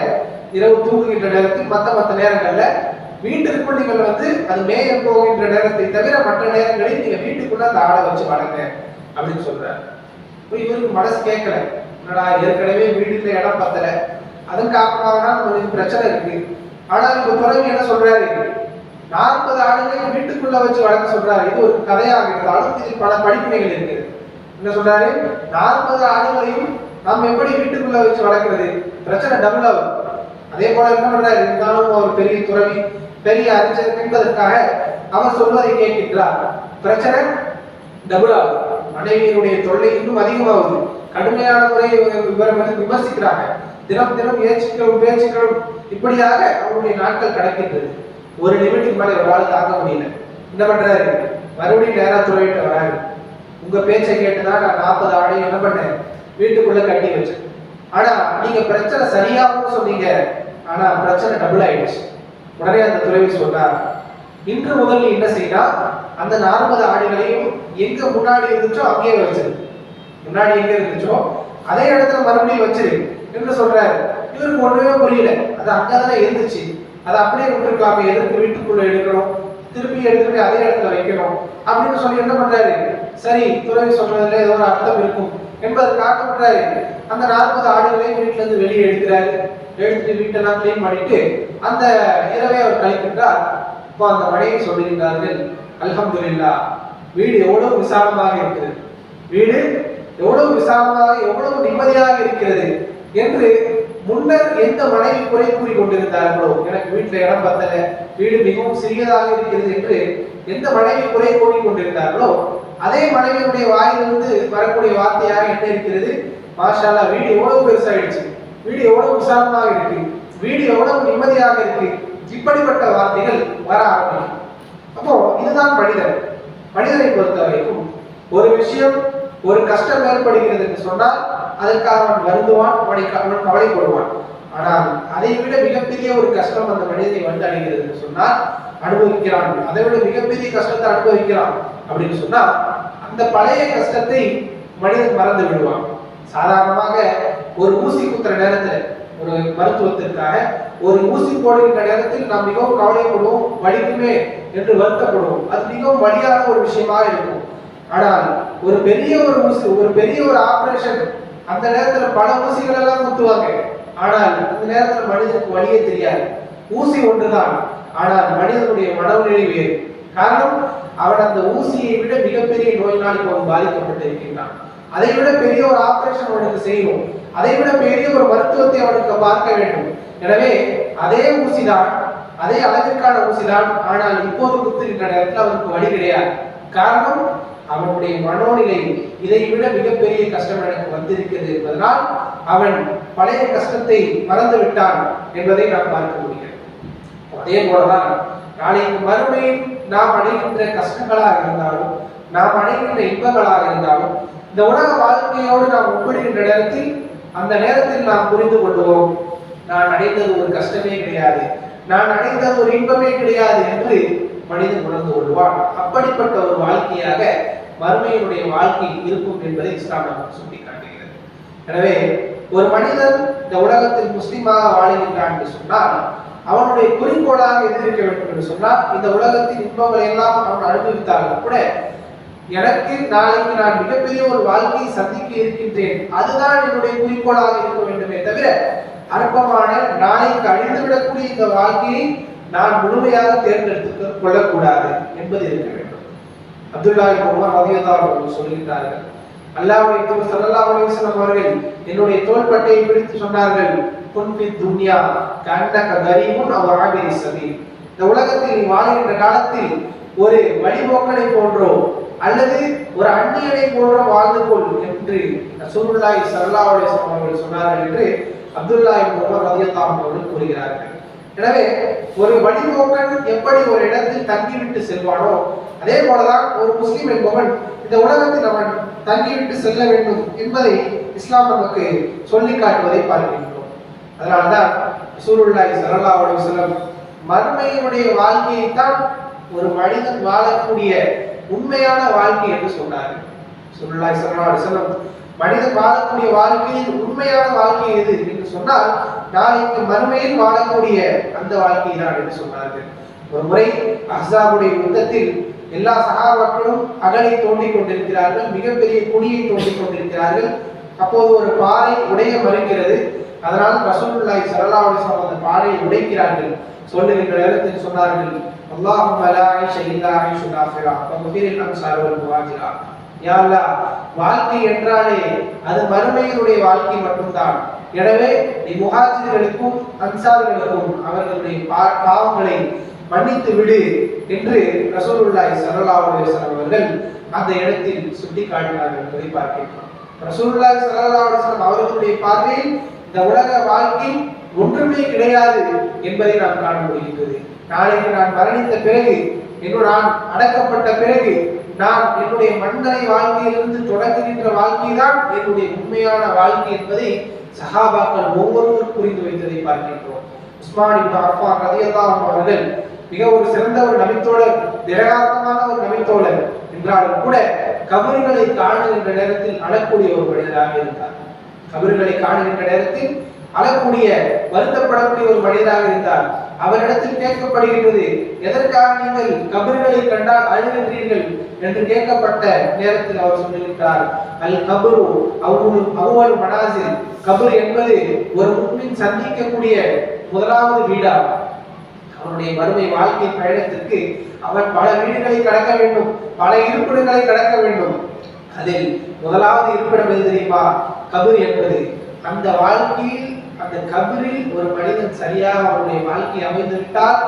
இரவு தூங்குகின்ற நேரத்தில் மற்ற நேரங்கள்ல வீட்டிற்குள் நீங்கள் அது மேய போகின்ற நேரத்தை தவிர மற்ற நேரங்களில் நீங்க வீட்டுக்குள்ள அந்த ஆடை வச்சு வளங்க அப்படின்னு சொல்றாரு. இவருக்கு மனசு கேட்கல, என்னடா ஏற்கனவே வீட்டுல இடம் பத்தல, அதன் காரணமாக தான் நம்மளுக்கு பிரச்சனை இருக்கு. ஆனால் இப்ப துறவி என்ன சொல்றாரு, 40 ஆடுகளையும் வீட்டுக்குள்ள வச்சு வளர்க்க சொல்றாரு. இது ஒரு கதையாக இருந்தாலும் இதில் பல படிப்பினைகள் இருக்கு. என்ன சொல்றாரு, 40 ஆடுகளையும் நாம் எப்படி வீட்டுக்குள்ள வச்சு வளர்க்கிறது, பிரச்சனை டபுள் ஆகும். அதே போல என்ன பண்றாரு, இருந்தாலும் ஒரு பெரிய துறவி, பெரிய அறிஞர் என்பதற்காக அவர் சொல்வதை கேட்கின்றார். பிரச்சனை டபுள் ஆகும், மனைவியினுடைய தொல்லை இன்னும் அதிகமாகுது. கடுமையான முறையை இவரை விமர்சிக்கிறாங்க, தினம் தினம் பேச்சுக்களும் இப்படியாக அவருடைய நாட்கள் கடக்கின்றது. ஒரு லிமிட்டுக்கு மேலே அவரால் தாங்க முடியல. என்ன பண்றாரு, மறுபடியும் நேரா துறவிட்டு வராரு. உங்க பேச்சை கேட்டுதான் நான் 40 ஆடையும் என்ன பண்ணேன், வீட்டுக்குள்ள கட்டி வச்சேன். ஆனா நீங்க பிரச்சனை சரியாகவும் சொன்னீங்க, ஆனா பிரச்சனை டபுள் ஆயிடுச்சு. உடனே அந்த துறவி சொல்றார், இன்று முதல் என்ன செய்யலாம், அந்த 40 ஆடுகளையும் எங்க முன்னாடி இருந்துச்சோ அங்கேயே வச்சிரு, முன்னாடி எங்க இருந்துச்சோ அதே இடத்துல மறுபடியும் வச்சிரு என்று சொல்றாரு. இவருக்கு ஒண்ணுமே புரியல, அது அங்கதானே இருந்துச்சு, அதை அப்படியே விட்டுருக்கலாமே, எதற்கு வீட்டுக்குள்ள எடுக்கணும், திருப்பி எடுத்துட்டு அதே இடத்துல வைக்கணும் அப்படின்னு சொல்லி என்ன பண்றாரு, சரி துறவி சொல்றதுல ஏதோ ஒரு அர்த்தம் இருக்கும் என்பதற்காக பண்றாரு. அந்த 40 ஆடுகளையும் வீட்டுல இருந்து வெளியே எடுக்கிறாரு. எடுத்துட்டு வீட்டெல்லாம் கிளீன் பண்ணிட்டு அந்த இரவை அவர் கழிக்கின்றார். இப்போ அந்த மனைவி சொல்லுகின்றார்கள், அல்ஹம்துலில்லாஹ், வீடு எவ்வளவு விசாலமாக இருக்கிறது, வீடு எவ்வளவு விசாலமாக எவ்வளவு நிம்மதியாக இருக்கிறது என்று முன்னர் எந்த மனைவி குறை கூறி கொண்டிருந்தார்களோ, எனக்கு வீட்டுல இடம் பத்தல, வீடு மிகவும் சிறியதாக இருக்கிறது என்று எந்த மனைவி குறை கூறி கொண்டிருந்தார்களோ, அதே மனைவியுடைய வாயிலிருந்து வரக்கூடிய வார்த்தையாக என்ன இருக்கிறது, மாஷா அல்லாஹ் வீடு எவ்வளவு பெருசாயிடுச்சு, வீடு எவ்வளவு விசாலமாக இருக்கு, வீடு எவ்வளவு நிம்மதியாக இருக்கு, இப்படிப்பட்ட வார்த்தைகள் வர ஆரம்பிக்கும். அப்போ இதுதான் மனிதன். மனிதனை பொறுத்த வரைக்கும் ஒரு விஷயம், ஒரு கஷ்டம் ஏற்படுகிறது என்று சொன்னால் அதற்காக அவன் வருந்துவான், அவன் கவலைப்படுவான். ஆனால் அதை விட மிகப்பெரிய ஒரு கஷ்டம் அந்த மனிதனை வந்து அடைகிறது என்று சொன்னால் அனுபவிக்கிறான், அதை விட மிகப்பெரிய கஷ்டத்தை அனுபவிக்கிறான் அப்படின்னு சொன்னா அந்த பழைய கஷ்டத்தை மனிதன் மறந்து விடுவான். சாதாரணமாக ஒரு ஊசி குத்துற நேரத்துல, ஒரு மருத்துவத்திற்காக ஒரு ஊசி போடுகின்ற நேரத்தில் நாம் மிகவும் கவலைப்படுவோம், வலிக்குமே என்று வருத்தப்படுவோம். அது மிகவும் வலியான ஒரு விஷயமாக இருக்கும். ஆனால் ஒரு பெரிய ஒரு ஊசி, ஒரு பெரிய ஒரு ஆபரேஷன், அந்த நேரத்துல பல ஊசிகள் எல்லாம் குத்துவாங்க. ஆனால் அந்த நேரத்துல மனிதனுக்கு வலியே தெரியாது. ஊசி ஒன்றுதான், ஆனால் மனிதனுடைய மனநிலை வேறு. காரணம், அவன் அந்த ஊசியை விட மிகப்பெரிய நோயினால் அவன் பாதிக்கப்பட்டிருக்கின்றான். அதை விட பெரிய ஒரு ஆபரேஷன் அவனுக்கு செய்யணும், அதை விட பெரிய ஒரு மருத்துவத்தை அவனுக்கு பார்க்க வேண்டும். எனவே அதே ஊசிதான், அதே அளவிற்கான ஊசிதான், ஆனால் இப்போது குத்துகின்ற நேரத்தில் அவனுக்கு வலி கிடையாது. காரணம், அவனுடைய மனோநிலை இதை விட மிகப்பெரிய கஷ்டம் எனக்கு வந்திருக்கிறது என்பதனால் அவன் பழைய கஷ்டத்தை மறந்து விட்டான் என்பதை நாம் பார்க்க முடிகிறது. அதே போலதான் நாளைக்கு மறுமையில் நாம் அடைகின்ற கஷ்டங்களாக இருந்தாலும், நாம் அடைகின்ற இன்பங்களாக இருந்தாலும், இந்த உலக வாழ்க்கையோடு நாம் ஒப்பிடுகின்ற நேரத்தில் அந்த நேரத்தில் நாம் புரிந்து கொள்வோம், நான் அடைந்தது ஒரு கஷ்டமே கிடையாது, நான் அடைந்தது ஒரு இன்பமே கிடையாது என்று மனிதன் உணர்ந்து கொள்வான். அப்படிப்பட்ட ஒரு வாழ்க்கையாக மறுமையினுடைய வாழ்க்கை இருக்கும் என்பதை இஸ்லாம் நமக்கு சுட்டிக்காட்டுகிறது. எனவே ஒரு மனிதன் இந்த உலகத்தில் முஸ்லிமாக வாழ்கின்றான் என்று சொன்னால் அவனுடைய குறிக்கோளாக எது இருக்க வேண்டும் என்று சொன்னால், இந்த உலகத்தின் இன்பங்களை எல்லாம் அவன் அனுபவித்தாலும் கூட எனக்கு நாளைக்கு நான் மிகப்பெரிய ஒரு வாழ்க்கையை சந்திக்க இருக்கின்றேன், அதுதான் என்னுடைய குறிக்கோளாக இருக்க வேண்டுமே தவிர அற்பமான நாளைக்கு அழிந்துவிடக்கூடிய இந்த வாழ்க்கையை நான் முழுமையாக தேர்ந்தெடுத்து கொள்ளக்கூடாது என்பது இருக்க வேண்டும். அப்துல்லா இப்னு உமர் ரலியல்லாஹு அன்ஹு சொல்கிறார்கள், அல்லாஹ்வுடைய தூதர் ஸல்லல்லாஹு அலைஹி வஸல்லம் அவர்கள் என்னுடைய தோள்பட்டையை பிடித்து சொன்னார்கள், குன் ஃபி துன்யா கஅன்னக கரீமுன் அவ் ஆபிரி ஸபீல். இந்த உலகத்தில் நீ வாழ்கின்ற காலத்தில் ஒரு வழிபோக்கனை போன்றோ அல்லது ஒரு அந்நியனை போன்றோ வாழ்ந்து கொள் என்று ரசூலுல்லாஹி ஸல்லல்லாஹு அலைஹி வஸல்லம் அவர்கள் சொன்னார்கள் என்று அப்துல்லா இப்னு உமர் ரலியல்லாஹு அன்ஹு அவர்கள் கூறுகிறார்கள். எனவே ஒரு வழிபோக்கன் எப்படி ஒரு இடத்தில் தங்கிவிட்டு செல்வானோ அதே போலதான் ஒரு முஸ்லிம் என்பவன் இந்த உலகத்தில் அவன் தங்கிவிட்டு செல்ல வேண்டும் என்பதை இஸ்லாம் நமக்கு சொல்லி காட்டுவதை பார்க்கின்றோம். அதனால்தான் ரசூலுல்லாஹி ஸல்லல்லாஹு அலைஹி வஸல்லம் மறுமையினுடைய வாழ்க்கையைத்தான் ஒரு மனிதன் வாழக்கூடிய உண்மையான வாழ்க்கை என்று சொன்னார்கள். ரசூலுல்லாஹி ஸல்லல்லாஹு அலைஹி வஸல்லம் மனிதன் வாழக்கூடிய வாழ்க்கையில் உண்மையான வாழ்க்கை எது என்று சொன்னால் நாளைக்கு மறுமையில் வாழக்கூடிய அந்த வாழ்க்கை தான் என்று சொன்னார்கள். ஒரு முறை அஹ்ஸாபுடைய யுத்தத்தில் எல்லா சஹாபாக்களும் அகலை தோண்டிக் கொண்டிருக்கிறார்கள், மிகப்பெரிய குழியை தோண்டிக் கொண்டிருக்கிறார்கள். அப்போது ஒரு பாறை உடைய மறுக்கிறது. அதனால் ரசூலுல்லாஹி ஸல்லல்லாஹு அலைஹி வஸல்லம் அந்த பாறையை உடைக்கிறார்கள். சொல்லுகின்ற நேரத்தில் சொன்னார்கள், அல்லாஹும்ம லா ஐஷ இல்லா ஐஷுல் ஆஃபிரா ஃபக்ஃபிரில் அன்சார் வல் முஹாஜிரா. யா அல்லாஹ், வாழ்க்கை என்றாலே அது மறுமையினுடைய வாழ்க்கை மட்டும்தான். எனவே நீ முஹாஜிர்களுக்கும் அன்சார்களுக்கும் அவர்களுடைய பாவங்களை மன்னித்து விடு என்று ரசூலுல்லாஹி ஸல்லல்லாஹு அலைஹி வஸல்லம் அவர்கள் அந்த இடத்தில் சுட்டி காட்டினார்கள் என்பதை பார்க்கிறோம். ரசூலுல்லாஹி ஸல்லல்லாஹு அலைஹி வஸல்லம் அவர்களுடைய பார்வையில் இந்த உலக வாழ்க்கை ஒன்றுமே கிடையாது என்பதை நாம் காண முடிகிறது. நாளைக்கு நான் மரணித்த பிறகு, நான் அடக்கப்பட்ட பிறகு நான் என்னுடைய மன்னரை வாழ்க்கையிலிருந்து தொடங்குகின்ற வாழ்க்கை தான் என்னுடைய உண்மையான வாழ்க்கை என்பதை சஹாபாக்கள் ஒவ்வொருவரும் புரிந்து வைத்ததை பார்க்கின்றோம். உஸ்மான் இப்னு அஃபான் ரலியல்லாஹு அன்ஹு அவர்கள் மிக ஒரு சிறந்த ஒரு நபித்தோழர், திடகாத்தமான ஒரு நபித்தோழர் என்றாலும் கூட கபறுகளை காணுகின்ற நேரத்தில் அழக்கூடிய ஒரு மனிதராக இருந்தார். கபறுகளை காணுகின்ற நேரத்தில் அழக்கூடிய, வருத்தப்படக்கூடிய ஒரு மனிதராக இருந்தார். அவரிடத்தில் கேட்கப்படுகின்றது, எதற்காக நீங்கள் கபறுகளை கண்டால் அழுகின்றீர்கள் என்று கேட்கப்பட்ட நேரத்தில் அவர் சொல்லுகின்றார், அல் கபரு அவ்வல் மனாசில். கபர் என்பது ஒரு முஸ்லிம் சந்திக்கக்கூடிய முதலாவது வீடாகும். அவனுடைய மறுமை வாழ்க்கை பயணத்திற்கு அவன் பல வீடுகளை கடக்க வேண்டும், பல இருப்பிடங்களை கடக்க வேண்டும். அதில் முதலாவது இருப்பிடம் எது தெரியுமா? கபர் என்பது. அந்த வாழ்க்கையில், அந்த கபரில் ஒரு மனிதன் சரியாக அவனுடைய வாழ்க்கை அமைந்துவிட்டால்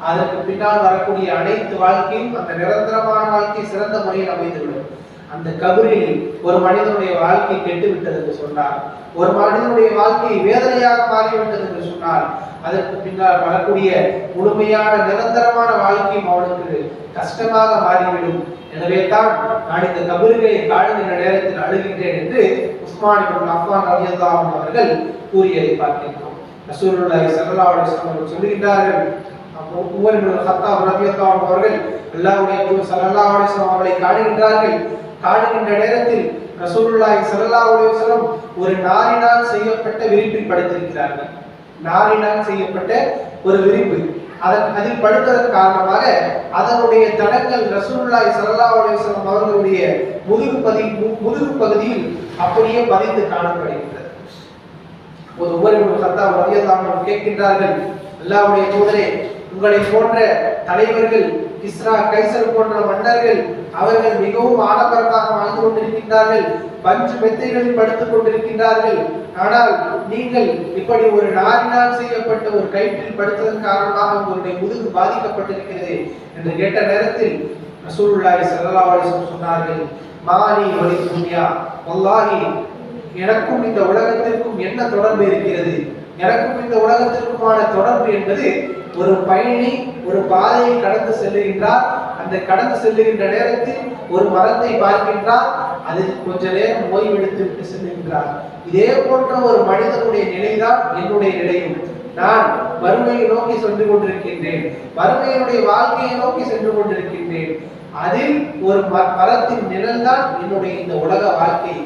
அதற்கு பின்னால் வரக்கூடிய அனைத்து வாழ்க்கையும், அந்த நிரந்தரமான வாழ்க்கை சிறந்த முறையில் அமைந்துவிடும். அந்த கபரில் ஒரு மனிதனுடைய வாழ்க்கை கெட்டு விட்டது என்று சொன்னார், ஒரு மனிதனுடைய வாழ்க்கை வேதனையாக மாறிவிட்டது என்று சொன்னார், அதற்கு பின்னால் வரக்கூடிய முழுமையான நிரந்தரமான வாழ்க்கையும் அவனுக்கு கஷ்டமாக மாறிவிடும். எனவே தான் நான் இந்த கபர்களை காணுகின்ற நேரத்தில் அழுகின்றேன் என்று உஸ்மான் இப்னு அஃபான் ரலியல்லாஹு அன்ஹு அவர்கள் கூறியதை பார்க்கின்றோம். ரசூலுல்லாஹி ஸல்லல்லாஹு அலைஹி வஸல்லம் சொல்லுகின்றார்கள், உமர் இப்னு கத்தாப் ரலியல்லாஹு அன்ஹு அவர்கள் அல்லாஹ்வுடைய தூதர் ஸல்லல்லாஹு அலைஹி வஸல்லம் அவர்களை காணுகின்றார்கள். காணுகின்ற நேரத்தில் ரசூலுல்லாஹி ஸல்லல்லாஹு அலைஹி வஸல்லம் ஒரு நாரினால் செய்யப்பட்ட விரிப்பில் படுத்திருக்கிறார்கள். நாரினால் செய்யப்பட்ட ஒரு விரிப்பு, அதில் படுத்ததன் காரணமாக அதனுடைய தடங்கள் ரசூலுல்லாஹி ஸல்லல்லாஹு அலைஹி வஸல்லம் அவர்களுடைய முதுகு பகுதியில் அப்படியே பதிந்து காணப்படுகின்றது. ஒரு உமர் இப்னு கத்தாப் ரலியல்லாஹு அன்ஹு கேட்கின்றார்கள், அல்லாஹ்வுடைய தூதரே, உங்களை போன்ற தலைவர்கள், கிஸ்ரா கைசர் போன்ற மன்னர்கள், அவர்கள் மிகவும் ஆடம்பரமாக வாழ்ந்து கொண்டிருக்கின்றார்கள், பஞ்சு மெத்தைகளில் படுத்துக் கொண்டிருக்கின்றார்கள். ஆனால் நீங்கள் இப்படி ஒரு நாரினால் செய்யப்பட்ட ஒரு கயிற்றில் படுத்ததன் காரணமாக உங்களுடைய முதுகு பாதிக்கப்பட்டிருக்கிறது என்று கேட்ட நேரத்தில் ரசூலுல்லாஹி ஸல்லல்லாஹு அலைஹி வஸல்லம் சொன்னார்கள், மாலி வலி துன்யா, வல்லாஹி எனக்கும் இந்த உலகத்திற்கும் என்ன தொடர்பு இருக்கிறது? எனக்கும் இந்த உலகத்திற்குமான தொடர்பு என்பது ஒரு பயணி ஒரு பாதையை கடந்து செல்லுகின்றார், அந்த கடந்து செல்லுகின்ற நேரத்தில் ஒரு மரத்தை பார்க்கின்றார், அதில் கொஞ்ச நேரம் ஓய்வெடுத்து விட்டு செல்லுகின்றார். இதே போன்ற ஒரு மனிதனுடைய நிலைதான் என்னுடைய நிலையும். நான் வறுமையை நோக்கி சென்று கொண்டிருக்கின்றேன், வறுமையினுடைய வாழ்க்கையை நோக்கி சென்று கொண்டிருக்கின்றேன். அதில் ஒரு மரத்தின் நிழல் தான் என்னுடைய இந்த உலக வாழ்க்கை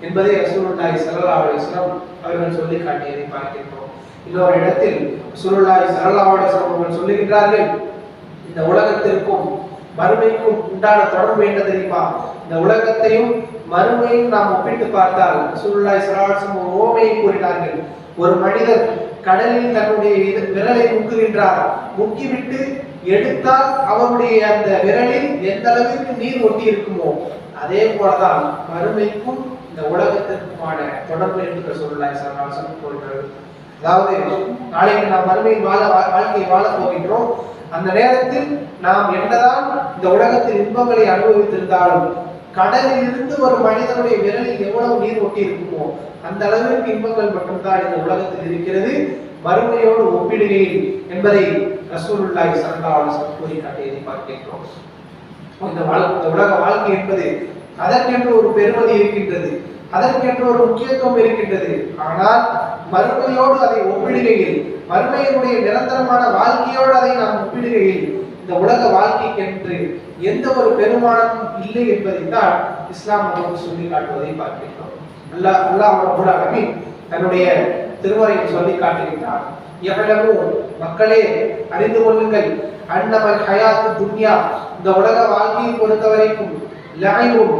என்பதை ரசூலுல்லாஹி ஸல்லல்லாஹு அலைஹி வஸல்லம் அவர்கள் சொல்லி காட்டியதை பார்க்கின்றோம். இன்னொரு இடத்தில் ரசூலுல்லாஹி ஸல்லல்லாஹு அலைஹி வஸல்லம் அவர்கள் சொல்லுகின்றார்கள், இந்த உலகத்திற்கும் மறுமைக்கும் உண்டான தொடர்பு என்ன தெரியுமா? இந்த உலகத்தையும் மறுமையும் நாம் ஒப்பிட்டு பார்த்தால் ரசூலுல்லாஹி ஸல்லல்லாஹு அலைஹி வஸல்லம் ஒரு ஓமையை கூறினார்கள். ஒரு மனிதர் கடலில் தன்னுடைய விரலை முக்குகின்றார், முக்கிவிட்டு எடுத்தால் அவருடைய அந்த விரலில் எந்த அளவிற்கு நீர் ஒட்டி இருக்குமோ அதே போலதான் மறுமைக்கும் இந்த உலகத்திற்குமான தொடர்பு என்று ரசூலுல்லாஹி ஸல்லல்லாஹு அலைஹி வஸல்லம் கூறுகிறார்கள். அதாவது நாளைக்கு நாம் மறுமையின் வாழ்க்கையை வாழப் போகின்றோம். அந்த நேரத்தில் நாம் என்னதான் இந்த உலகத்தில் இன்பங்களை அனுபவித்திருந்தாலும் கடலில் இருந்து ஒரு மனிதனுடைய விரலில் எவ்வளவு நீர் ஒட்டி இருக்குமோ அந்த அளவிற்கு இன்பங்கள் மட்டும்தான் இந்த உலகத்தில் இருக்கிறது மறுமையோடு ஒப்பிடுகையில் என்பதை ரசூலுல்லாஹி ஸல்லல்லாஹு அலைஹி வஸல்லம் கூறி காட்டியதை பார்க்கின்றோம். இந்த உலக வாழ்க்கை என்பது அதற்கென்று ஒரு பெருமதி இருக்கின்றது, அதற்கென்று ஒரு முக்கியத்துவம் இருக்கின்றது. ஆனால் மறுமையோடு அதை ஒப்பிடுகையில், மறுமையினுடைய நிரந்தரமான வாழ்க்கையோடு அதை நாம் ஒப்பிடுகையில் இந்த உலக வாழ்க்கைக்கென்று எந்த ஒரு பெருமானமும் இல்லை என்பதை தான் இஸ்லாம் நமக்கு சொல்லி காட்டுவதை பார்க்கின்றோம். அல்லாஹ் ரப்பல் ஆலமீன் தன்னுடைய திருமறையில் சொல்லி காட்டுகின்றார், எவ்வளவு மக்களே அறிந்து கொள்ளுங்கள், அன்னமல் ஹயாத்து துன்யா, இந்த உலக வாழ்க்கையை பொறுத்தவரைக்கும் லஹவும்,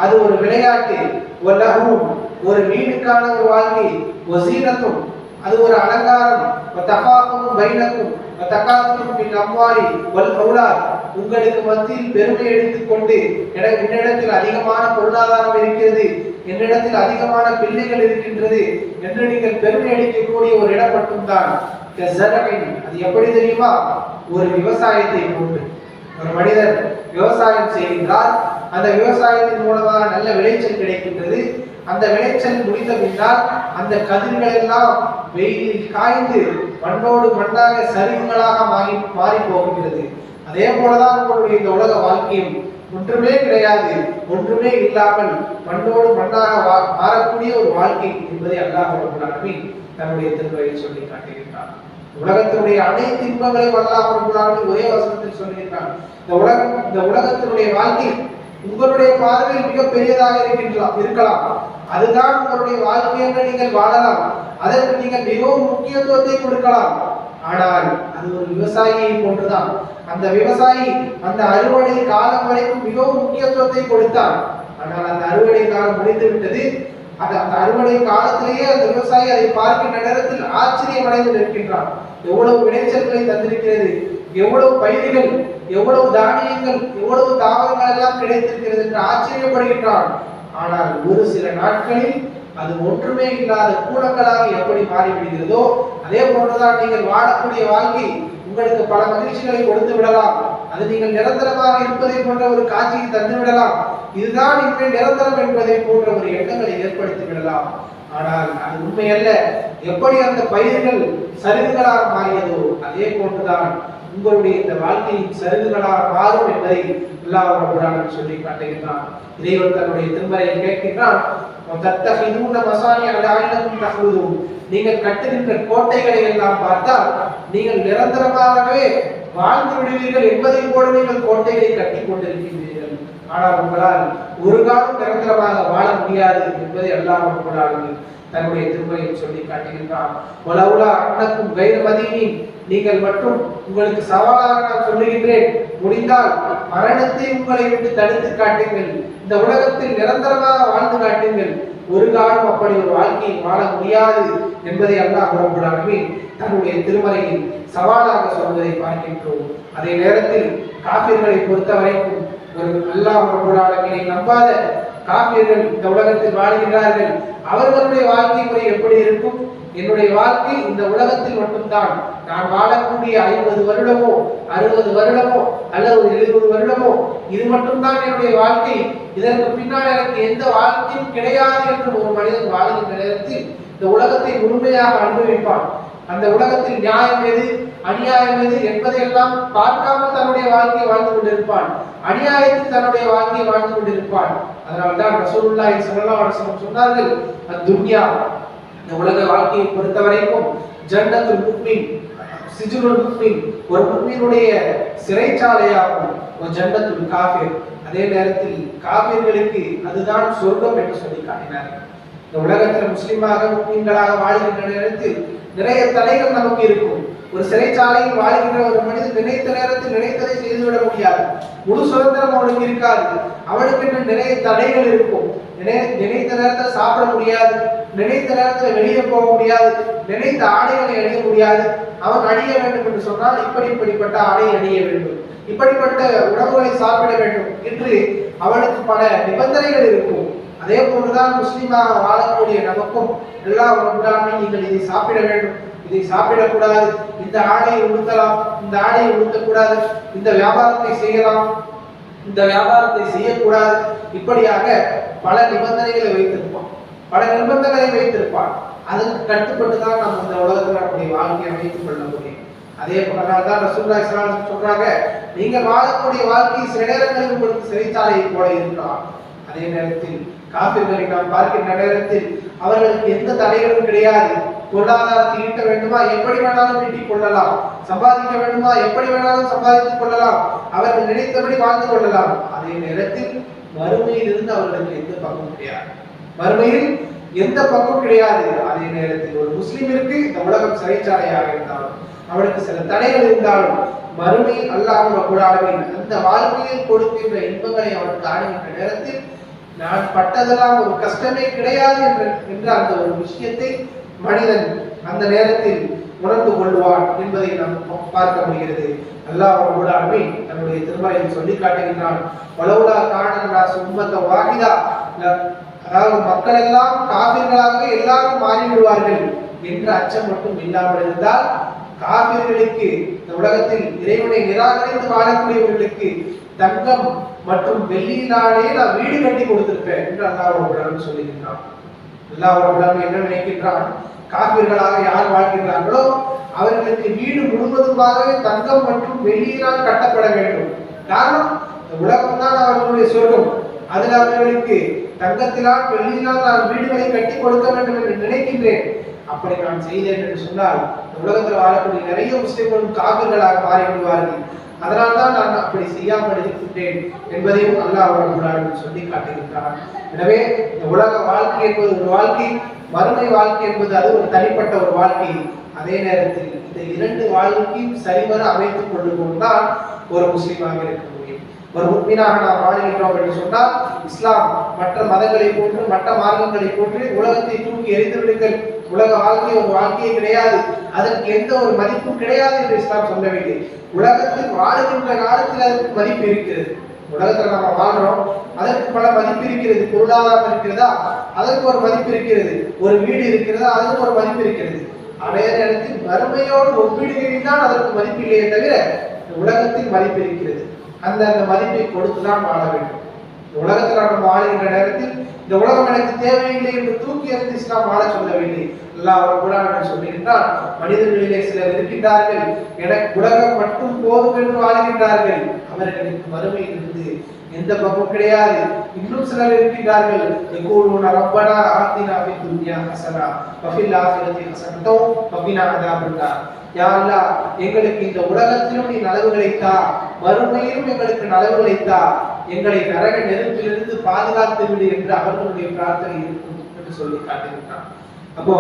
அது ஒரு விளையாட்டு, வலஹவும், ஒரு வீணுக்கான ஒரு வாழ்க்கை, வஸீனத்தும், அது ஒரு அலங்காரம், வதஃபாகும் பைனக்கும் வதகாசுரும் பில் அம்வாலி வல் அவுலாத், உங்களுக்கு மத்தியில் பெருமை எடுத்துக் கொண்டு என்னிடத்தில் அதிகமான பொருளாதாரம் இருக்கிறது, என்னிடத்தில் அதிகமான பிள்ளைகள் இருக்கின்றது என்று நீங்கள் பெருமை அடிக்கக்கூடிய ஒரு இடம் மட்டும்தான். அது எப்படி தெரியுமா? ஒரு விவசாயத்தை போன்று ஒரு மனிதர் விவசாயம் செய்கின்றார், அந்த விவசாயத்தின் மூலமாக நல்ல விளைச்சல் கிடைக்கின்றது. அந்த விளைச்சல் முடிந்த பின்னால் அந்த கதிர்கள் எல்லாம் வெயிலில் காய்ந்து மண்ணோடு மண்ணாக சரிவுகளாக மாறி போகின்றது. அதே போலதான் உங்களுடைய இந்த உலக வாழ்க்கையும் ஒன்றுமே கிடையாது, ஒன்றுமே இல்லாமல் மண்ணோடு மண்ணாக மாறக்கூடிய ஒரு வாழ்க்கை என்பதை அல்லாஹ் ரப்பல் ஆலமீன் தன்னுடைய திருமறையில் சொல்லி காட்டுகின்றார். உலகத்தினுடைய அனைத்து இன்பங்களையும் அல்லாஹ் ரப்பல் ஆலமீன் ஒரே வசனத்தில் சொல்லுகின்றார். இந்த உலகத்தினுடைய வாழ்க்கை உங்களுடைய பார்வையில் மிக பெரியதாக இருக்கலாம், அதுதான் உங்களுடைய வாழ்க்கை என்று நீங்கள் வாழலாம், அதற்கு நீங்கள் மிகவும் முக்கியத்துவத்தை கொடுக்கலாம். ஆனால் அது ஒரு விவசாயியை போன்றுதான். அந்த விவசாயி அந்த அறுவடை காலம் வரைக்கும் மிகவும் முக்கியத்துவத்தை கொடுத்தான். ஆனால் அந்த அறுவடை காலம் முடிந்து விட்டது. அந்த அறுவடை காலத்திலேயே அந்த விவசாயி அதை பார்க்கின்ற நேரத்தில் ஆச்சரியம் அடைந்து நிற்கின்றான். எவ்வளவு விளைச்சல்களை தந்திருக்கிறது, எவ்வளவு பயிர்கள், எவ்வளவு தானியங்கள், எவ்வளவு தாவரங்கள் எல்லாம் கிடைத்திருக்கிறது என்று ஆச்சரியப்படுகின்றான். ஆனால் ஒரு சில நாட்களில் அது ஒன்றுமே இல்லாத கூடங்களாக எப்படி மாறிவிடுகிறதோ அதே போன்றுதான் நீங்கள் வாழக்கூடிய வாழ்க்கை உங்களுக்கு பல மகிழ்ச்சிகளை கொடுத்து விடலாம். அது நீங்கள் நிரந்தரமாக இருப்பதை போன்ற ஒரு காட்சியை தந்துவிடலாம். இதுதான் இனிமேல் நிரந்தரம் என்பதை போன்ற ஒரு எண்ணங்களை ஏற்படுத்தி விடலாம். ஆனால் அது உண்மை அல்ல. எப்படி அந்த பயிர்கள் சருகுகளாக மாறியதோ அதே போன்றுதான் உங்களுடைய இந்த வாழ்க்கையின் சருகுகளாக மாறும் என்பதை அல்லாஹ் சொல்லி காட்டுகின்றான். இறைவன் தன்னுடைய திருமறையை கேட்கின்றான், நீங்கள் கட்டுகின்ற கோட்டைகளை எல்லாம் பார்த்தால் நீங்கள் நிரந்தரமாகவே வாழ்ந்து விடுவீர்கள் என்பதை போல நீங்கள் கோட்டைகளை கட்டி கொண்டிருக்கின்றீர்கள். ஆனால் உங்களால் ஒரு காலம் நிரந்தரமாக வாழ முடியாது என்பதை அல்லாஹ் தன்னுடைய திருமறையை சொல்லி காட்டுகின்றான். நீங்கள் மட்டும் உங்களுக்கு சவாலாக நான் சொல்லுகின்றேன், முடிந்தால் மரணத்தை உங்களை விட்டு தடுத்து காட்டுங்கள், இந்த உலகத்தில் நிரந்தரமாக வாழ்ந்து காட்டுங்கள். ஒரு காலம் அப்படி ஒரு வாழ்க்கையை வாழ முடியாது என்பதை அல்லாஹ் ரப்பல் ஆலமீன் தன்னுடைய திருமறையில் சவாலாக சொல்வதை பார்க்கின்றோம். அதே நேரத்தில் காபிர்களை பொறுத்தவரைக்கும் ஒரு அல்லாஹ் ரப்பல் ஆலமீனை நம்பாத காபிர்கள் இந்த உலகத்தில் வாழ்கிறார்கள். அவர்களுடைய வாழ்க்கை முறை எப்படி இருக்கும்? என்னுடைய வாழ்க்கை இந்த உலகத்தில் மட்டும்தான். நான் வாழக்கூடிய 50 வருடமோ 60 வருடமோ அல்லது 70 வருடமோ இது மட்டும்தான் என்னுடைய வாழ்க்கை. இதற்கு பின்னால் எனக்கு எந்த வாழ்க்கையும் கிடையாது என்று ஒரு மனிதன் வாழ்கின்ற நேரத்தில் இந்த உலகத்தை முழுமையாக அனுபவிப்பான். அந்த உலகத்தில் நியாயம் எது அநியாயம் எது என்பதையெல்லாம் பார்க்காமல் தன்னுடைய வாழ்க்கையை வாழ்ந்து கொண்டிருப்பான். அநியாயத்தில் தன்னுடைய வாழ்க்கையை வாழ்ந்து கொண்டிருப்பான். அதனால்தான் ரசூலுல்லாஹி ஸல்லல்லாஹு அலைஹி வஸல்லம் சொன்னார்கள், அத்துன்யா இந்த உலக வாழ்க்கையை பொறுத்தவரைக்கும் ஜன்னத்துல் முஃமின் சிஜ்னுல் முஃமின் ஒரு முஃமினுடைய சிறைச்சாலையாகும், ஒரு ஜன்னத்துல் காஃபிர் அதே நேரத்தில் காஃபிர்களுக்கு அதுதான் சொர்க்கம் என்று சொல்லி காட்டினார்கள். இந்த உலகத்தில் முஸ்லிமாக முஃமின்களாக வாழ்கின்ற நேரத்தில் நிறைய தடைகள் நமக்கு இருக்கும். ஒரு சிறைச்சாலையில் வாழ்கின்ற ஒரு மனிதன் நினைத்த நேரத்தில் நினைத்ததை செய்துவிட முடியாது. முழு சுதந்திரம் அவனுக்கு இருக்காது. அவனுக்கு நிறைய தடைகள் இருக்கும். நினைத்த நேரத்தில் சாப்பிட முடியாது, நினைத்த நேரத்தில் வெளியே போக முடியாது, நினைத்த ஆடைகளை அணிய முடியாது. அவன் அணிய வேண்டும் என்று சொன்னால் இப்படிப்பட்ட ஆடை அணிய வேண்டும், இப்படிப்பட்ட உணவுகளை சாப்பிட வேண்டும் என்று அவனுக்கு பல நிபந்தனைகள் இருக்கும். அதே போன்றுதான் முஸ்லிமாக வாழக்கூடிய நமக்கும் எல்லா ஒன்றாமே நீங்கள் இதை சாப்பிட வேண்டும், இதை சாப்பிடக்கூடாது, இந்த ஆடையை உடுத்தலாம், இந்த ஆடையை உடுத்தக்கூடாது, இந்த வியாபாரத்தை செய்யலாம், இந்த வியாபாரத்தை செய்யக்கூடாது, இப்படியாக பல நிபந்தனைகளை வைத்திருப்பான், பல நிபந்தனைகளை வைத்திருப்பான். அதற்கு கட்டுப்பட்டுதான் நம்ம இந்த உலகத்தில் நம்முடைய வாழ்க்கையை அமைத்துக் கொள்ள முடியும். அதே போலதான் ரசூலுல்லாஹி ஸல்லல்லாஹு அலைஹி வஸல்லம் சொல்றாங்க, நீங்கள் வாழக்கூடிய வாழ்க்கை சில நேரங்களில் உங்களுக்கு சிறைச்சாலையை போல இருக்கலாம். அதே நேரத்தில் காபிர்களை நாம் பார்க்கின்ற நேரத்தில் அவர்களுக்கு எந்த தடைகளும் கிடையாது. பொருளாதாரத்தை ஈட்ட வேண்டுமா எப்படி வேணாலும் ஈட்டிக் கொள்ளலாம், சம்பாதிக்க வேண்டுமா எப்படி வேணாலும் சம்பாதித்துக் கொள்ளலாம், அவர்கள் நினைத்தபடி வாழ்ந்து கொள்ளலாம். அதே நேரத்தில் மறுமையில் இருந்து அவர்களுக்கு எந்த பக்கம் கிடையாது, மறுமையில் எந்த பக்கம் கிடையாது. அதே நேரத்தில் ஒரு முஸ்லிமிற்கு இந்த உலகம் சிறைச்சாலையாக இருந்தாலும் அவனுக்கு சில தடைகள் இருந்தாலும் மறுமையில் அல்லாஹ் ரப்பல் ஆலமீன் அந்த வாழ்க்கையில் கொடுக்கின்ற இன்பங்களை அவன் காணுகின்ற நேரத்தில் நான் பட்டதெல்லாம் ஒரு கஷ்டமே கிடையாது என்ற அந்த ஒரு விஷயத்தை மனிதன் அந்த நேரத்தில் உணர்ந்து கொள்வான் என்பதை நாம் பார்க்க முடிகிறது. அல்லாஹ் ரப்பல் ஆலமீன் தன்னுடைய திருமறையில் சொல்லி காட்டுகின்றான், வலவுலா கான உம்மத்த வாஹிதா, அதாவது மக்கள் எல்லாம் காபிர்களாகவே எல்லாரும் மாறிவிடுவார்கள் என்ற அச்சம் மட்டும் இல்லாமல் இருந்தால் காபிர்களுக்கு இந்த உலகத்தில் இறைவனை நிராகரித்து வாழக்கூடியவர்களுக்கு தங்கம் மற்றும் வெள்ளியினாலே நான் வீடு கட்டி கொடுத்திருப்பேன் என்று அல்லாஹ் ரப்பல் ஆலமீன் சொல்லுகின்றான். அல்லாஹ் ரப்பல் ஆலமீன் என்ன நினைக்கின்றான்? காபிர்களாக யார் வாழ்கின்றார்களோ அவர்களுக்கு வீடு முழுவதுமாகவே தங்கம் மற்றும் வெள்ளியினால் கட்டப்பட வேண்டும். காரணம், உலகம் தான் அவர்களுடைய சொர்க்கம். அதில் அவர்களுக்கு தங்கத்தினால் வெள்ளியினால் நான் வீடுகளை கட்டி கொடுக்க வேண்டும் என்று நினைக்கின்றேன். அப்படி நான் செய்தேன் என்று சொன்னால் உலகத்தில் வாழக்கூடிய நிறைய முஸ்லிம்களும் காபிர்களாக மாறிவிடுவார்கள். அதனால்தான் நான் அப்படி செய்யாமல் இருக்கின்றேன் என்பதையும் அல்லாஹ் ரப்பல் ஆலமீன் சொல்லி காட்டுகின்றான். எனவே இந்த உலக வாழ்க்கை என்பது ஒரு வாழ்க்கை, மறுமை வாழ்க்கை என்பது அது ஒரு தனிப்பட்ட ஒரு வாழ்க்கை. அதே நேரத்தில் இந்த இரண்டு வாழ்க்கையும் சரிவர அமைத்துக் கொண்டு கொண்டால் ஒரு முஸ்லிமாக இருக்க முடியும். ஒரு முக்மீனாக நாம் வாழ்கின்றோம் என்று சொன்னால் இஸ்லாம் மற்ற மதங்களை போன்று மற்ற மார்க்கங்களை போன்று உலகத்தை தூக்கி எரிந்து விடுங்கள், உலக வாழ்க்கை ஒரு வாழ்க்கையே கிடையாது, அதற்கு எந்த ஒரு மதிப்பும் கிடையாது என்று இஸ்லாம் சொல்லவில்லை. உலகத்தில் வாழுகின்ற காலத்தில் அதற்கு மதிப்பு இருக்கிறது. உலகத்தில் நம்ம வாழ்றோம், அதற்கு பல மதிப்பு இருக்கிறது. பொருளாதாரம் இருக்கிறதா, அதற்கு ஒரு மதிப்பு இருக்கிறது. ஒரு வீடு இருக்கிறதா, அதற்கு ஒரு மதிப்பு இருக்கிறது. அதே நேரத்தில் வறுமையோடு ஒப்பிடுகையில் தான் அதற்கு மதிப்பு இல்லையே தவிர உலகத்தில் மதிப்பு இருக்கிறது. அந்த மதிப்பை கொடுத்துதான் வாழ வேண்டும். உலகத்தில் நம்ம வாழுகின்ற நேரத்தில் இந்த உலகம் எனக்கு தேவையில்லை என்று தூக்கி எறிந்து இஸ்லாம் வாழ சொல்லவில்லை. அல்லாஹ் குர்ஆனில் சொல்லுகின்றான், மனிதர்களிலே சிலர் இருக்கின்றார்கள் எனக்கு உலகம் மட்டும் போதும் என்று வாழ்கின்றார்கள், அவர்களுக்கு மறுமையிலிருந்து எந்த பக்கம் கிடையாது. இன்னும் சிலர் இருக்கின்றார்கள், யகூலுன ரப்பனா ஆத்தினா ஃபித் துன்யா ஹஸனா வ ஃபில் ஆখিরাতি ஹஸனத்தோ வ கினா அஸாபன்னார். யா அல்லாஹ், எங்களுக்கு இந்த உலகத்திலும் நீ நலவுகளை தா, மறுமையிலும் எங்களுக்கு நலவுகளை தா, எங்களை நரக நெருப்பிலிருந்து பாதுகாத்து விடு என்று அவர்களுடைய பிரார்த்தனை இருக்கும் என்று சொல்லி காட்டுகின்றான். அப்போ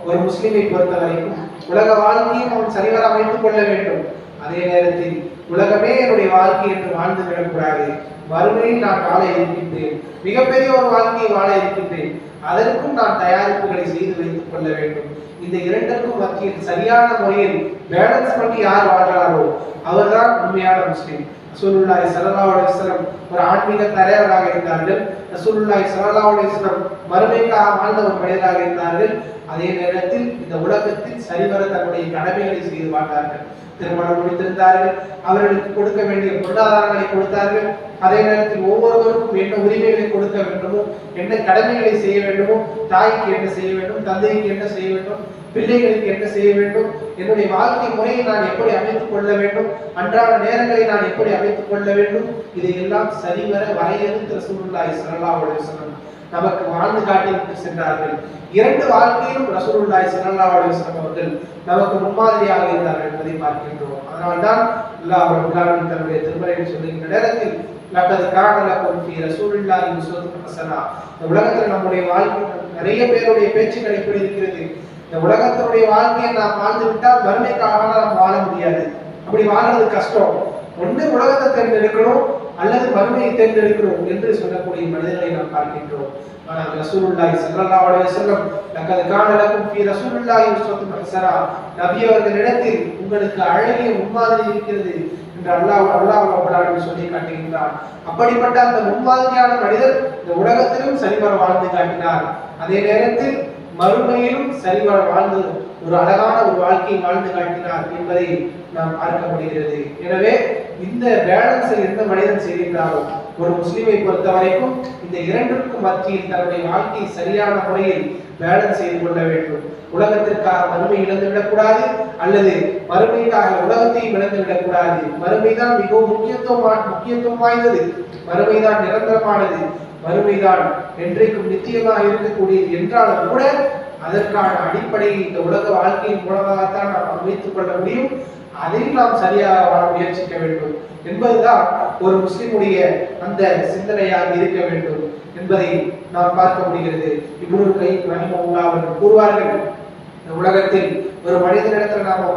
ஒரு முஸ்லிமை பொறுத்த வரைக்கும் உலக வாழ்க்கையும் அவன் சரிவர அமைத்துக் கொள்ள வேண்டும். அதே நேரத்தில் உலகமே என்னுடைய வாழ்க்கை என்று வாழ்ந்து விடக்கூடாது. மறுமையில் நான் வாழ இருக்கின்றேன், மிகப்பெரிய ஒரு வாழ்க்கையை வாழ இருக்கின்றேன், அதற்கும் நான் தயாரிப்புகளை செய்து வைத்துக் கொள்ள வேண்டும். இந்த இரண்டுக்கும் மத்தியில் சரியான முறையில் பேலன்ஸ் பண்ணி யார் வாழ்றாரோ அவர்தான் உண்மையான முஸ்லிம். ரசூலுல்லாஹி ஸல்லல்லாஹு அலைஹி வஸல்லம் ஒரு ஆன்மீக தலைவராக இருந்தார்கள். ரசூலுல்லாஹி ஸல்லல்லாஹு அலைஹி வஸல்லம் மறுமைக்காக வாழ்ந்த ஒரு மனிதராக இருந்தார்கள். அதே நேரத்தில் இந்த உலகத்தில் சரிவர தன்னுடைய கடமைகளை செய்து வாழ்ந்தார்கள். திருமணம் முடித்திருந்தார்கள், அவர்களுக்கு கொடுக்க வேண்டிய பொருளாதாரங்களை கொடுத்தார்கள். அதே நேரத்தில் ஒவ்வொருவருக்கும் என்ன உரிமைகளை கொடுக்க வேண்டுமோ, என்ன கடமைகளை செய்ய வேண்டுமோ, தாய்க்கு என்ன செய்ய வேண்டும், தந்தைக்கு என்ன செய்ய வேண்டும், பிள்ளைகளுக்கு என்ன செய்ய வேண்டும், என்னுடைய வாழ்க்கை முறையை நான் எப்படி அமைத்துக் கொள்ள வேண்டும், அன்றாட நேரங்களை நான் எப்படி அமைத்துக் கொள்ள வேண்டும், இதையெல்லாம் சரிவர வரையறுத்து ரசூலுல்லாஹி ஸல்லல்லாஹு அலைஹி வஸல்லம் நமக்கு வாழ்ந்து காட்டி சென்றார்கள். இரண்டு வாழ்க்கையிலும் ரசூலுல்லாஹி ஸல்லல்லாஹு அலைஹி வஸல்லம் அவர்கள் நமக்கு முன்மாதிரியாக இருந்தார்கள் என்பதை பார்க்கின்றோம். அதனால்தான் அல்லாஹ் ரப்பல் ஆலமீன் தன்னுடைய திருமறையில் சொல்லுகின்ற நேரத்தில் லக்கத் கான லக்கும் ஃபீ ரசூலில்லாஹி உஸ்வத்துன் ஹஸனா. இந்த உலகத்தில் நம்முடைய வாழ்க்கை நிறைய பேருடைய பேச்சுக்கள் எப்படி இருக்கிறது, இந்த உலகத்தினுடைய வாழ்க்கையை நாம் வாழ்ந்து விட்டால் மறுமைக்காக நாம் வாழ முடியாது, அப்படி வாழ்றது கஷ்டம், ஒன்று உலகத்தை தேர்ந்தெடுக்கணும் அல்லது மறுமையை தேர்ந்தெடுக்கணும் என்று சொல்லக்கூடிய மனிதர்களை நாம் பார்க்கின்றோம். ஆனால் ரசூலுல்லாஹி ஸல்லல்லாஹு அலைஹி வஸல்லம் லக்கத் கான லக்கும் ஃபீ ரசூலில்லாஹி உஸ்வத்துன் ஹஸனா, நபி அவர்களிடத்தில் உங்களுக்கு அழகிய முன்மாதிரி இருக்கிறது என்று அல்லாஹ் ரப்பல் ஆலமீன் சொல்லி காட்டுகின்றார். அப்படிப்பட்ட அந்த முன்மாதிரியான மனிதர் இந்த உலகத்திலும் சரிவர வாழ்ந்து காட்டினார். அதே நேரத்தில் மறுமையிலும் சரிவர வாழ்ந்து ஒரு அழகான ஒரு வாழ்க்கையை வாழ்ந்து காட்டினார் என்பதை நாம் பார்க்க முடிகிறது. எனவே இந்த பேலன்ஸை எந்த மனிதன் செய்கின்றாரோ ஒரு முஸ்லிமை பொறுத்த வரைக்கும் இந்த இரண்டிற்கும் மத்தியில் தன்னுடைய வாழ்க்கையை சரியான முறையில் பேலன்ஸ் செய்து கொள்ள வேண்டும். உலகத்திற்காக மறுமை இழந்து விடக்கூடாது, அல்லது மறுமைக்காக உலகத்தையும் இழந்து விடக்கூடாது. மறுமைதான் மிகவும் முக்கியத்துவம் வாய்ந்தது, மறுமைதான் நிரந்தரமானது, மறுமைதான் என்றைக்கும் நிச்சயமாக இருக்கக்கூடியது என்றாலும் கூட அதற்கான அடிப்படையை இந்த உலக வாழ்க்கையின் மூலமாகத்தான் நாம் அமைத்துக் கொள்ள முடியும். அதில் நாம் சரியாக வாழ முயற்சிக்க வேண்டும் என்பதுதான் ஒரு முஸ்லிமுடைய அந்த சிந்தனையாக இருக்க வேண்டும் என்பதை நாம் பார்க்க முடிகிறது. இப்னு கையிம் ரஹிமஹுல்லாஹ் அவர்கள் கூறுவார்கள், இந்த உலகத்தில் ஒரு மனிதனிடத்தில் நாம்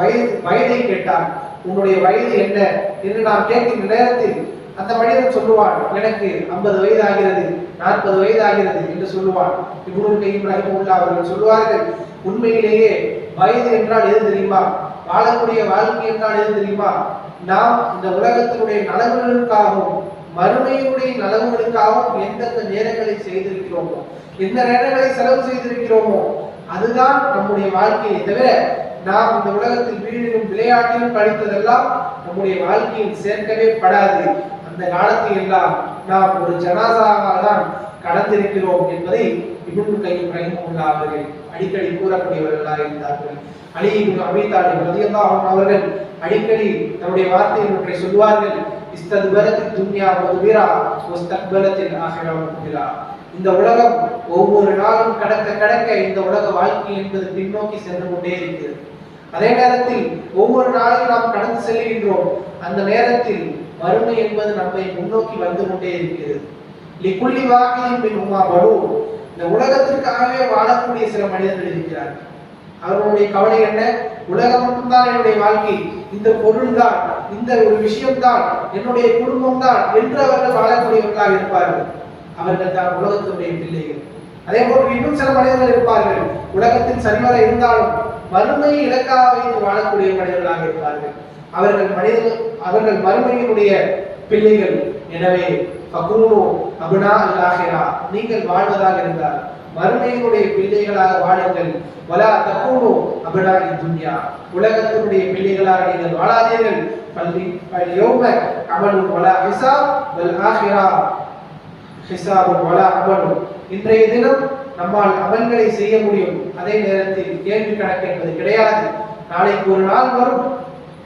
வயதை கேட்டால் உன்னுடைய வயது என்ன என்று நாம் கேட்கின்ற நேரத்தில் அந்த மனிதன் சொல்லுவான், எனக்கு 50 வயது ஆகிறது, 40 வயது ஆகிறது என்று சொல்லுவான். இப்னு கையிம் ரஹிமஹுல்லாஹ் அவர்கள் சொல்லுவார்கள், உண்மையிலேயே வயது என்றால் எது தெரியுமா, வாழக்கூடிய வாழ்க்கை என்றால் எது தெரியுமா, நாம் இந்த உலகத்தினுடைய நலவுகளுக்காகவும் மறுமையினுடைய நலவுகளுக்காகவும் எந்தெந்த நேரங்களை செய்திருக்கிறோமோ, எந்த நேரங்களை செலவு செய்திருக்கிறோமோ அதுதான் நம்முடைய வாழ்க்கையை தவிர நாம் இந்த உலகத்தில் வீடிலும் விளையாட்டிலும் கழித்ததெல்லாம் நம்முடைய வாழ்க்கையில் சேர்க்கவே படாது. அந்த காலத்தை எல்லாம் நாம் ஒரு ஜனாசாவாக தான் கடந்திருக்கிறோம் என்பதை இப்னு கையிம் ரஹிமஹுல்லாஹ் அவர்கள் அடிக்கடி கூறக்கூடியவர்களாக இருந்தார்கள். அலி இப்னு அபீ தாலிப் ரலியல்லாஹு அன்ஹு அவர்கள் அடிக்கடி தன்னுடைய வார்த்தையில் ஒன்றை சொல்வார்கள், இஸ்தக்பரத் துன்யா முத்பிரா வஸ்தக்பரத் ஆஹிரா முத்பிரா. இந்த உலகம் ஒவ்வொரு நாளும் கடக்க இந்த உலக வாழ்க்கை என்பது பின்னோக்கி சென்று கொண்டே இருக்கிறது. அதே நேரத்தில் ஒவ்வொரு நாளையும் நாம் கடந்து செல்கின்றோம், அந்த நேரத்தில் மறுமை என்பது நம்மை முன்னோக்கி வந்து கொண்டே இருக்கிறது. லிகுல்லி வாஹிதின் மின்ஹுமா பனூன். இந்த உலகத்திற்காகவே வாழக்கூடிய சில மனிதர்கள் இருக்கிறார்கள். அவர்களுடைய கவலை என்ன, உலகம் மட்டும்தான் என்னுடைய வாழ்க்கை, இந்த பொருள் தான், இந்த ஒரு விஷயம் தான், என்னுடைய குடும்பம் தான் என்று அவர்கள் வாழக்கூடியவர்களாக இருப்பார்கள். அவர்கள் தான் உலகத்தினுடைய பிள்ளைகள். அதே போன்று இன்னும் சில மனிதர்கள் இருப்பார்கள், உலகத்தில் சரிவர இருந்தாலும் மறுமையை இலக்காக வைத்து வாழக்கூடிய மனிதர்களாக இருப்பார்கள். அவர்கள் மறுமையினுடைய பிள்ளைகள். எனவே ஃபகுனு அப்னா அல் ஆஹிரா, நீங்கள் வாழ்வதாக இருந்தால் மறுமையினுடைய பிள்ளைகளாக வாழுங்கள். வலா தகூனு அபனாஇ துன்யா, உலகத்தினுடைய பிள்ளைகளாக நீங்கள் வாழாதீர்கள். யௌம அமலுன் வலா ஹிசாப் வல் ஆகிரா ஹிசாபுன் வலா அமலுன், இன்றைய தினம் நம்மால் அமல்களை செய்ய முடியும், அதே நேரத்தில் கேள்வி கணக்கு என்பது கிடையாது. நாளைக்கு ஒரு நாள் வரும்,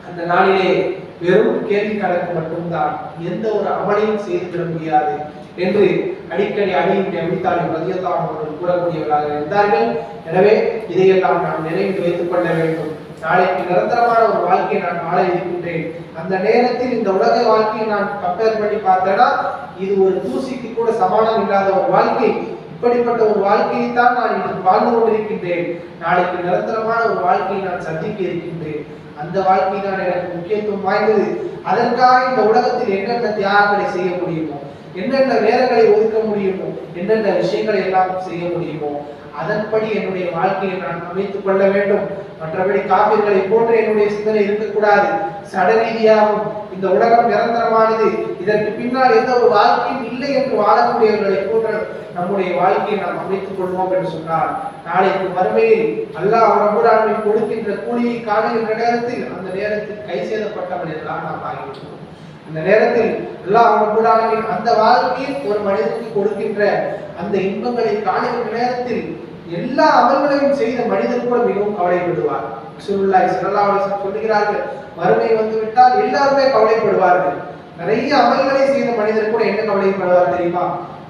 அந்த நாளிலே வெறும் கேள்வி கணக்கு மட்டும்தான், எந்த ஒரு அமலையும் செய்து விட முடியாது என்று அடிக்கடி அலியினுடைய அபித்தாலிப் ரலியல்லாஹு அன்ஹு அவர்கள் கூறக்கூடியவர்களாக இருந்தார்கள். எனவே இதையெல்லாம் நாம் நினைவில் வைத்துக் கொள்ள வேண்டும். நாளைக்கு நிரந்தரமான ஒரு வாழ்க்கையை நான் வாழ இருக்கின்றேன். அந்த நேரத்தில் இந்த உலக வாழ்க்கையை நான் கம்பேர் பண்ணி பார்த்தேன்னா இது ஒரு தூசிக்கு கூட சமானம் இல்லாத ஒரு வாழ்க்கை. இப்படிப்பட்ட ஒரு வாழ்க்கையை தான் நான் இன்று வாழ்ந்து கொண்டிருக்கின்றேன். நாளைக்கு நிரந்தரமான ஒரு வாழ்க்கையை நான் சந்திக்க இருக்கின்றேன். அந்த வாழ்க்கை தான் எனக்கு முக்கியத்துவம் வாய்ந்தது. அதற்காக இந்த உலகத்தில் என்னென்ன தியாகங்களை செய்ய முடியுமோ, என்னென்ன நேரங்களை ஒதுக்க முடியுமோ, என்னென்ன விஷயங்களை எல்லாம் செய்ய முடியுமோ அதன்படி என்னுடைய வாழ்க்கையை நான் அமைத்துக் கொள்ள வேண்டும். மற்றபடி காபிர்களை போன்ற என்னுடைய சிந்தனை இருக்கக்கூடாது. சடரீதியாகவும் இந்த உலகம் நிரந்தரமானது, இதற்கு பின்னால் எந்த ஒரு வாழ்க்கையும் இல்லை என்று வாழக்கூடியவர்களை போன்ற நம்முடைய வாழ்க்கையை நாம் அமைத்துக் கொள்வோம் என்று சொன்னார், நாளைக்கு மறுமையில் அல்லாஹ் ரப்பல் ஆலமீன் கொடுக்கின்ற கூலியை காணுகின்ற நேரத்தில் அந்த நேரத்தில் கை சேதப்பட்டவன் எல்லாம் நாம் ஆகிவிடுவோம். அந்த நேரத்தில் அல்லாஹ் ரப்பல் ஆலமீன் அந்த வாழ்க்கையில் ஒரு மனிதனுக்கு கொடுக்கின்ற அந்த இன்பங்களை காணுகின்ற நேரத்தில் எல்லா அமல்களையும் செய்த மனிதன் கூட மிகவும் கவலைப்படுவார். ரசூலுல்லாஹி ஸல்லல்லாஹு அலைஹி வஸல்லம் சொல்கிறார்கள், மறுமை வந்து விட்டால் எல்லாருமே கவலைப்படுவார்கள். நிறைய அமல்களை செய்த மனிதர் கூட என்ன கவலைப்படுவார் தெரியுமா?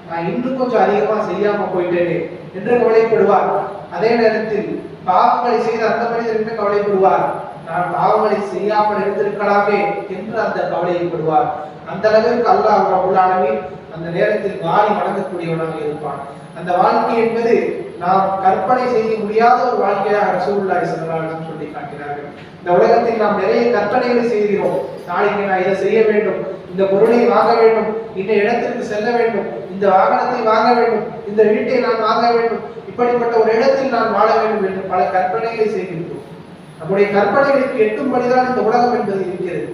நான் இன்னும் கொஞ்சம் அதிகமா செய்யாம போயிட்டேனே என்று கவலைப்படுவார். அதே நேரத்தில் பாவங்களை செய்த அந்த மனிதர் என்ன கவலைப்படுவார்? நான் பாவங்களை செய்யாமல் இருந்திருக்கலாமே என்று அந்த கவலைப்படுவார். அந்த அளவிற்கு அல்லாஹ் ரப்பல் ஆலமீன் அந்த நேரத்தில் வாரி வணங்கக்கூடியவனாக இருப்பான். அந்த வாழ்க்கை என்பது நாம் கற்பனை செய்ய முடியாத ஒரு வாழ்க்கையாக ரசூலுல்லாஹி ஸல்லல்லாஹு அலைஹி வஸல்லம் சொல்லி காட்டினார்கள். இந்த உலகத்தில் நாம் நிறைய கற்பனைகளை செய்கிறோம். நாளைக்கு நான் இதை செய்ய வேண்டும், இந்த பொருளை வாங்க வேண்டும், இந்த இடத்திற்கு செல்ல வேண்டும், இந்த வாகனத்தை வாங்க வேண்டும், இந்த வீட்டை நான் வாங்க வேண்டும், இப்படிப்பட்ட ஒரு இடத்தில் நான் வாழ வேண்டும் என்று பல கற்பனைகளை செய்கின்றோம். நம்முடைய கற்பனைகளுக்கு எட்டும்படிதான் இந்த உலகம் என்பது இருக்கிறது.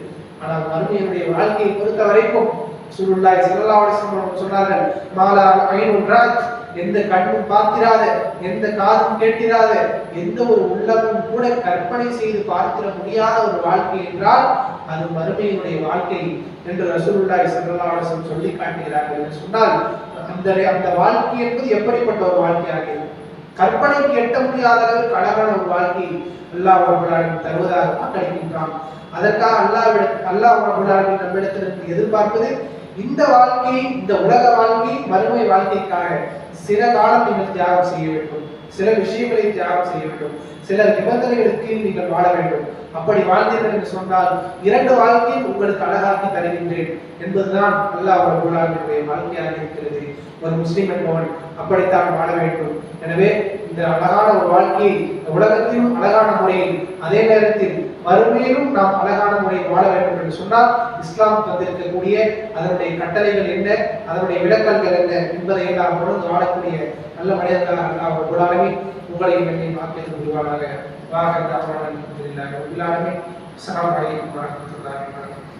ஆனால் மறுமையினுடைய வாழ்க்கையை பொறுத்த வரைக்கும் ரசூலுல்லாஹி ஸல்லல்லாஹு அலைஹி வஸல்லம் சொன்னார்கள், மாலா ஐனுன் ராத், எந்த கண்ணும் பார்த்திராத, எந்த காதும் கேட்டிராத, எந்த ஒரு உள்ளமும் கூட கற்பனை செய்து பார்த்திட முடியாத ஒரு வாழ்க்கை என்றால் அது மறுமையினுடைய வாழ்க்கை என்று ரசூலுல்லாஹி ஸல்லல்லாஹு அலைஹி வஸல்லம் சொல்லி காட்டுகிறார்கள். என்று சொன்னால் அந்த வாழ்க்கை என்பது எப்படிப்பட்ட ஒரு வாழ்க்கையாக இருக்கும்? கற்பனைக்கு எட்ட முடியாத அளவுக்கு அழகான ஒரு வாழ்க்கை அல்லாஹ் ரப்பல் ஆலமீன் தருவதாக வாக்களிக்கின்றான். அதற்காக அல்லாஹ் ரப்பல் ஆலமீன் நம்மிடத்திலிருந்து எதிர்பார்ப்பது இந்த வாழ்க்கை, இந்த உலக வாழ்க்கை, மறுமை வாழ்க்கைக்காக சில காலம் நீங்கள் தியாகம் செய்ய வேண்டும், சில விஷயங்களை தியாகம் செய்ய வேண்டும், சில நிபந்தனைகளுக்கு நீங்கள் வாழ வேண்டும். அப்படி வாழ்ந்தீர்கள் என்று சொன்னால் இரண்டு வாழ்க்கையும் உங்களுக்கு அழகாக்கி தருகின்றேன் என்பதுதான் அல்லாஹ் ரப்பல் ஆலமீனுடைய வாழ்க்கையாக இருக்கிறது. ஒரு முஸ்லிம் என்பவன் அப்படித்தான் வாழ வேண்டும். எனவே இந்த அழகான ஒரு வாழ்க்கையை உலகத்திலும் அழகான முறையில், அதே நேரத்தில் மறுமையிலும் நாம் அழகான முறையில் வாழ வேண்டும் என்று சொன்னால் இஸ்லாம் தந்திருக்கக்கூடிய அதனுடைய கட்டளைகள் என்ன, அதனுடைய விளக்கங்கள் என்ன என்பதை நாம் தொடர்ந்து வாழக்கூடிய நல்ல மனிதர்களாக அல்லாஹ் ரப்பல் ஆலமீன் உங்களையும் என்னையும் ஆக்கியது புரிவானாக. வாஹ் அல்ஹம்துலில்லாஹி ரப்பில் ஆலமீன். அஸ்ஸலாமு அலைக்கும் வரஹ்மத்துல்லாஹி வபரகாத்துஹு.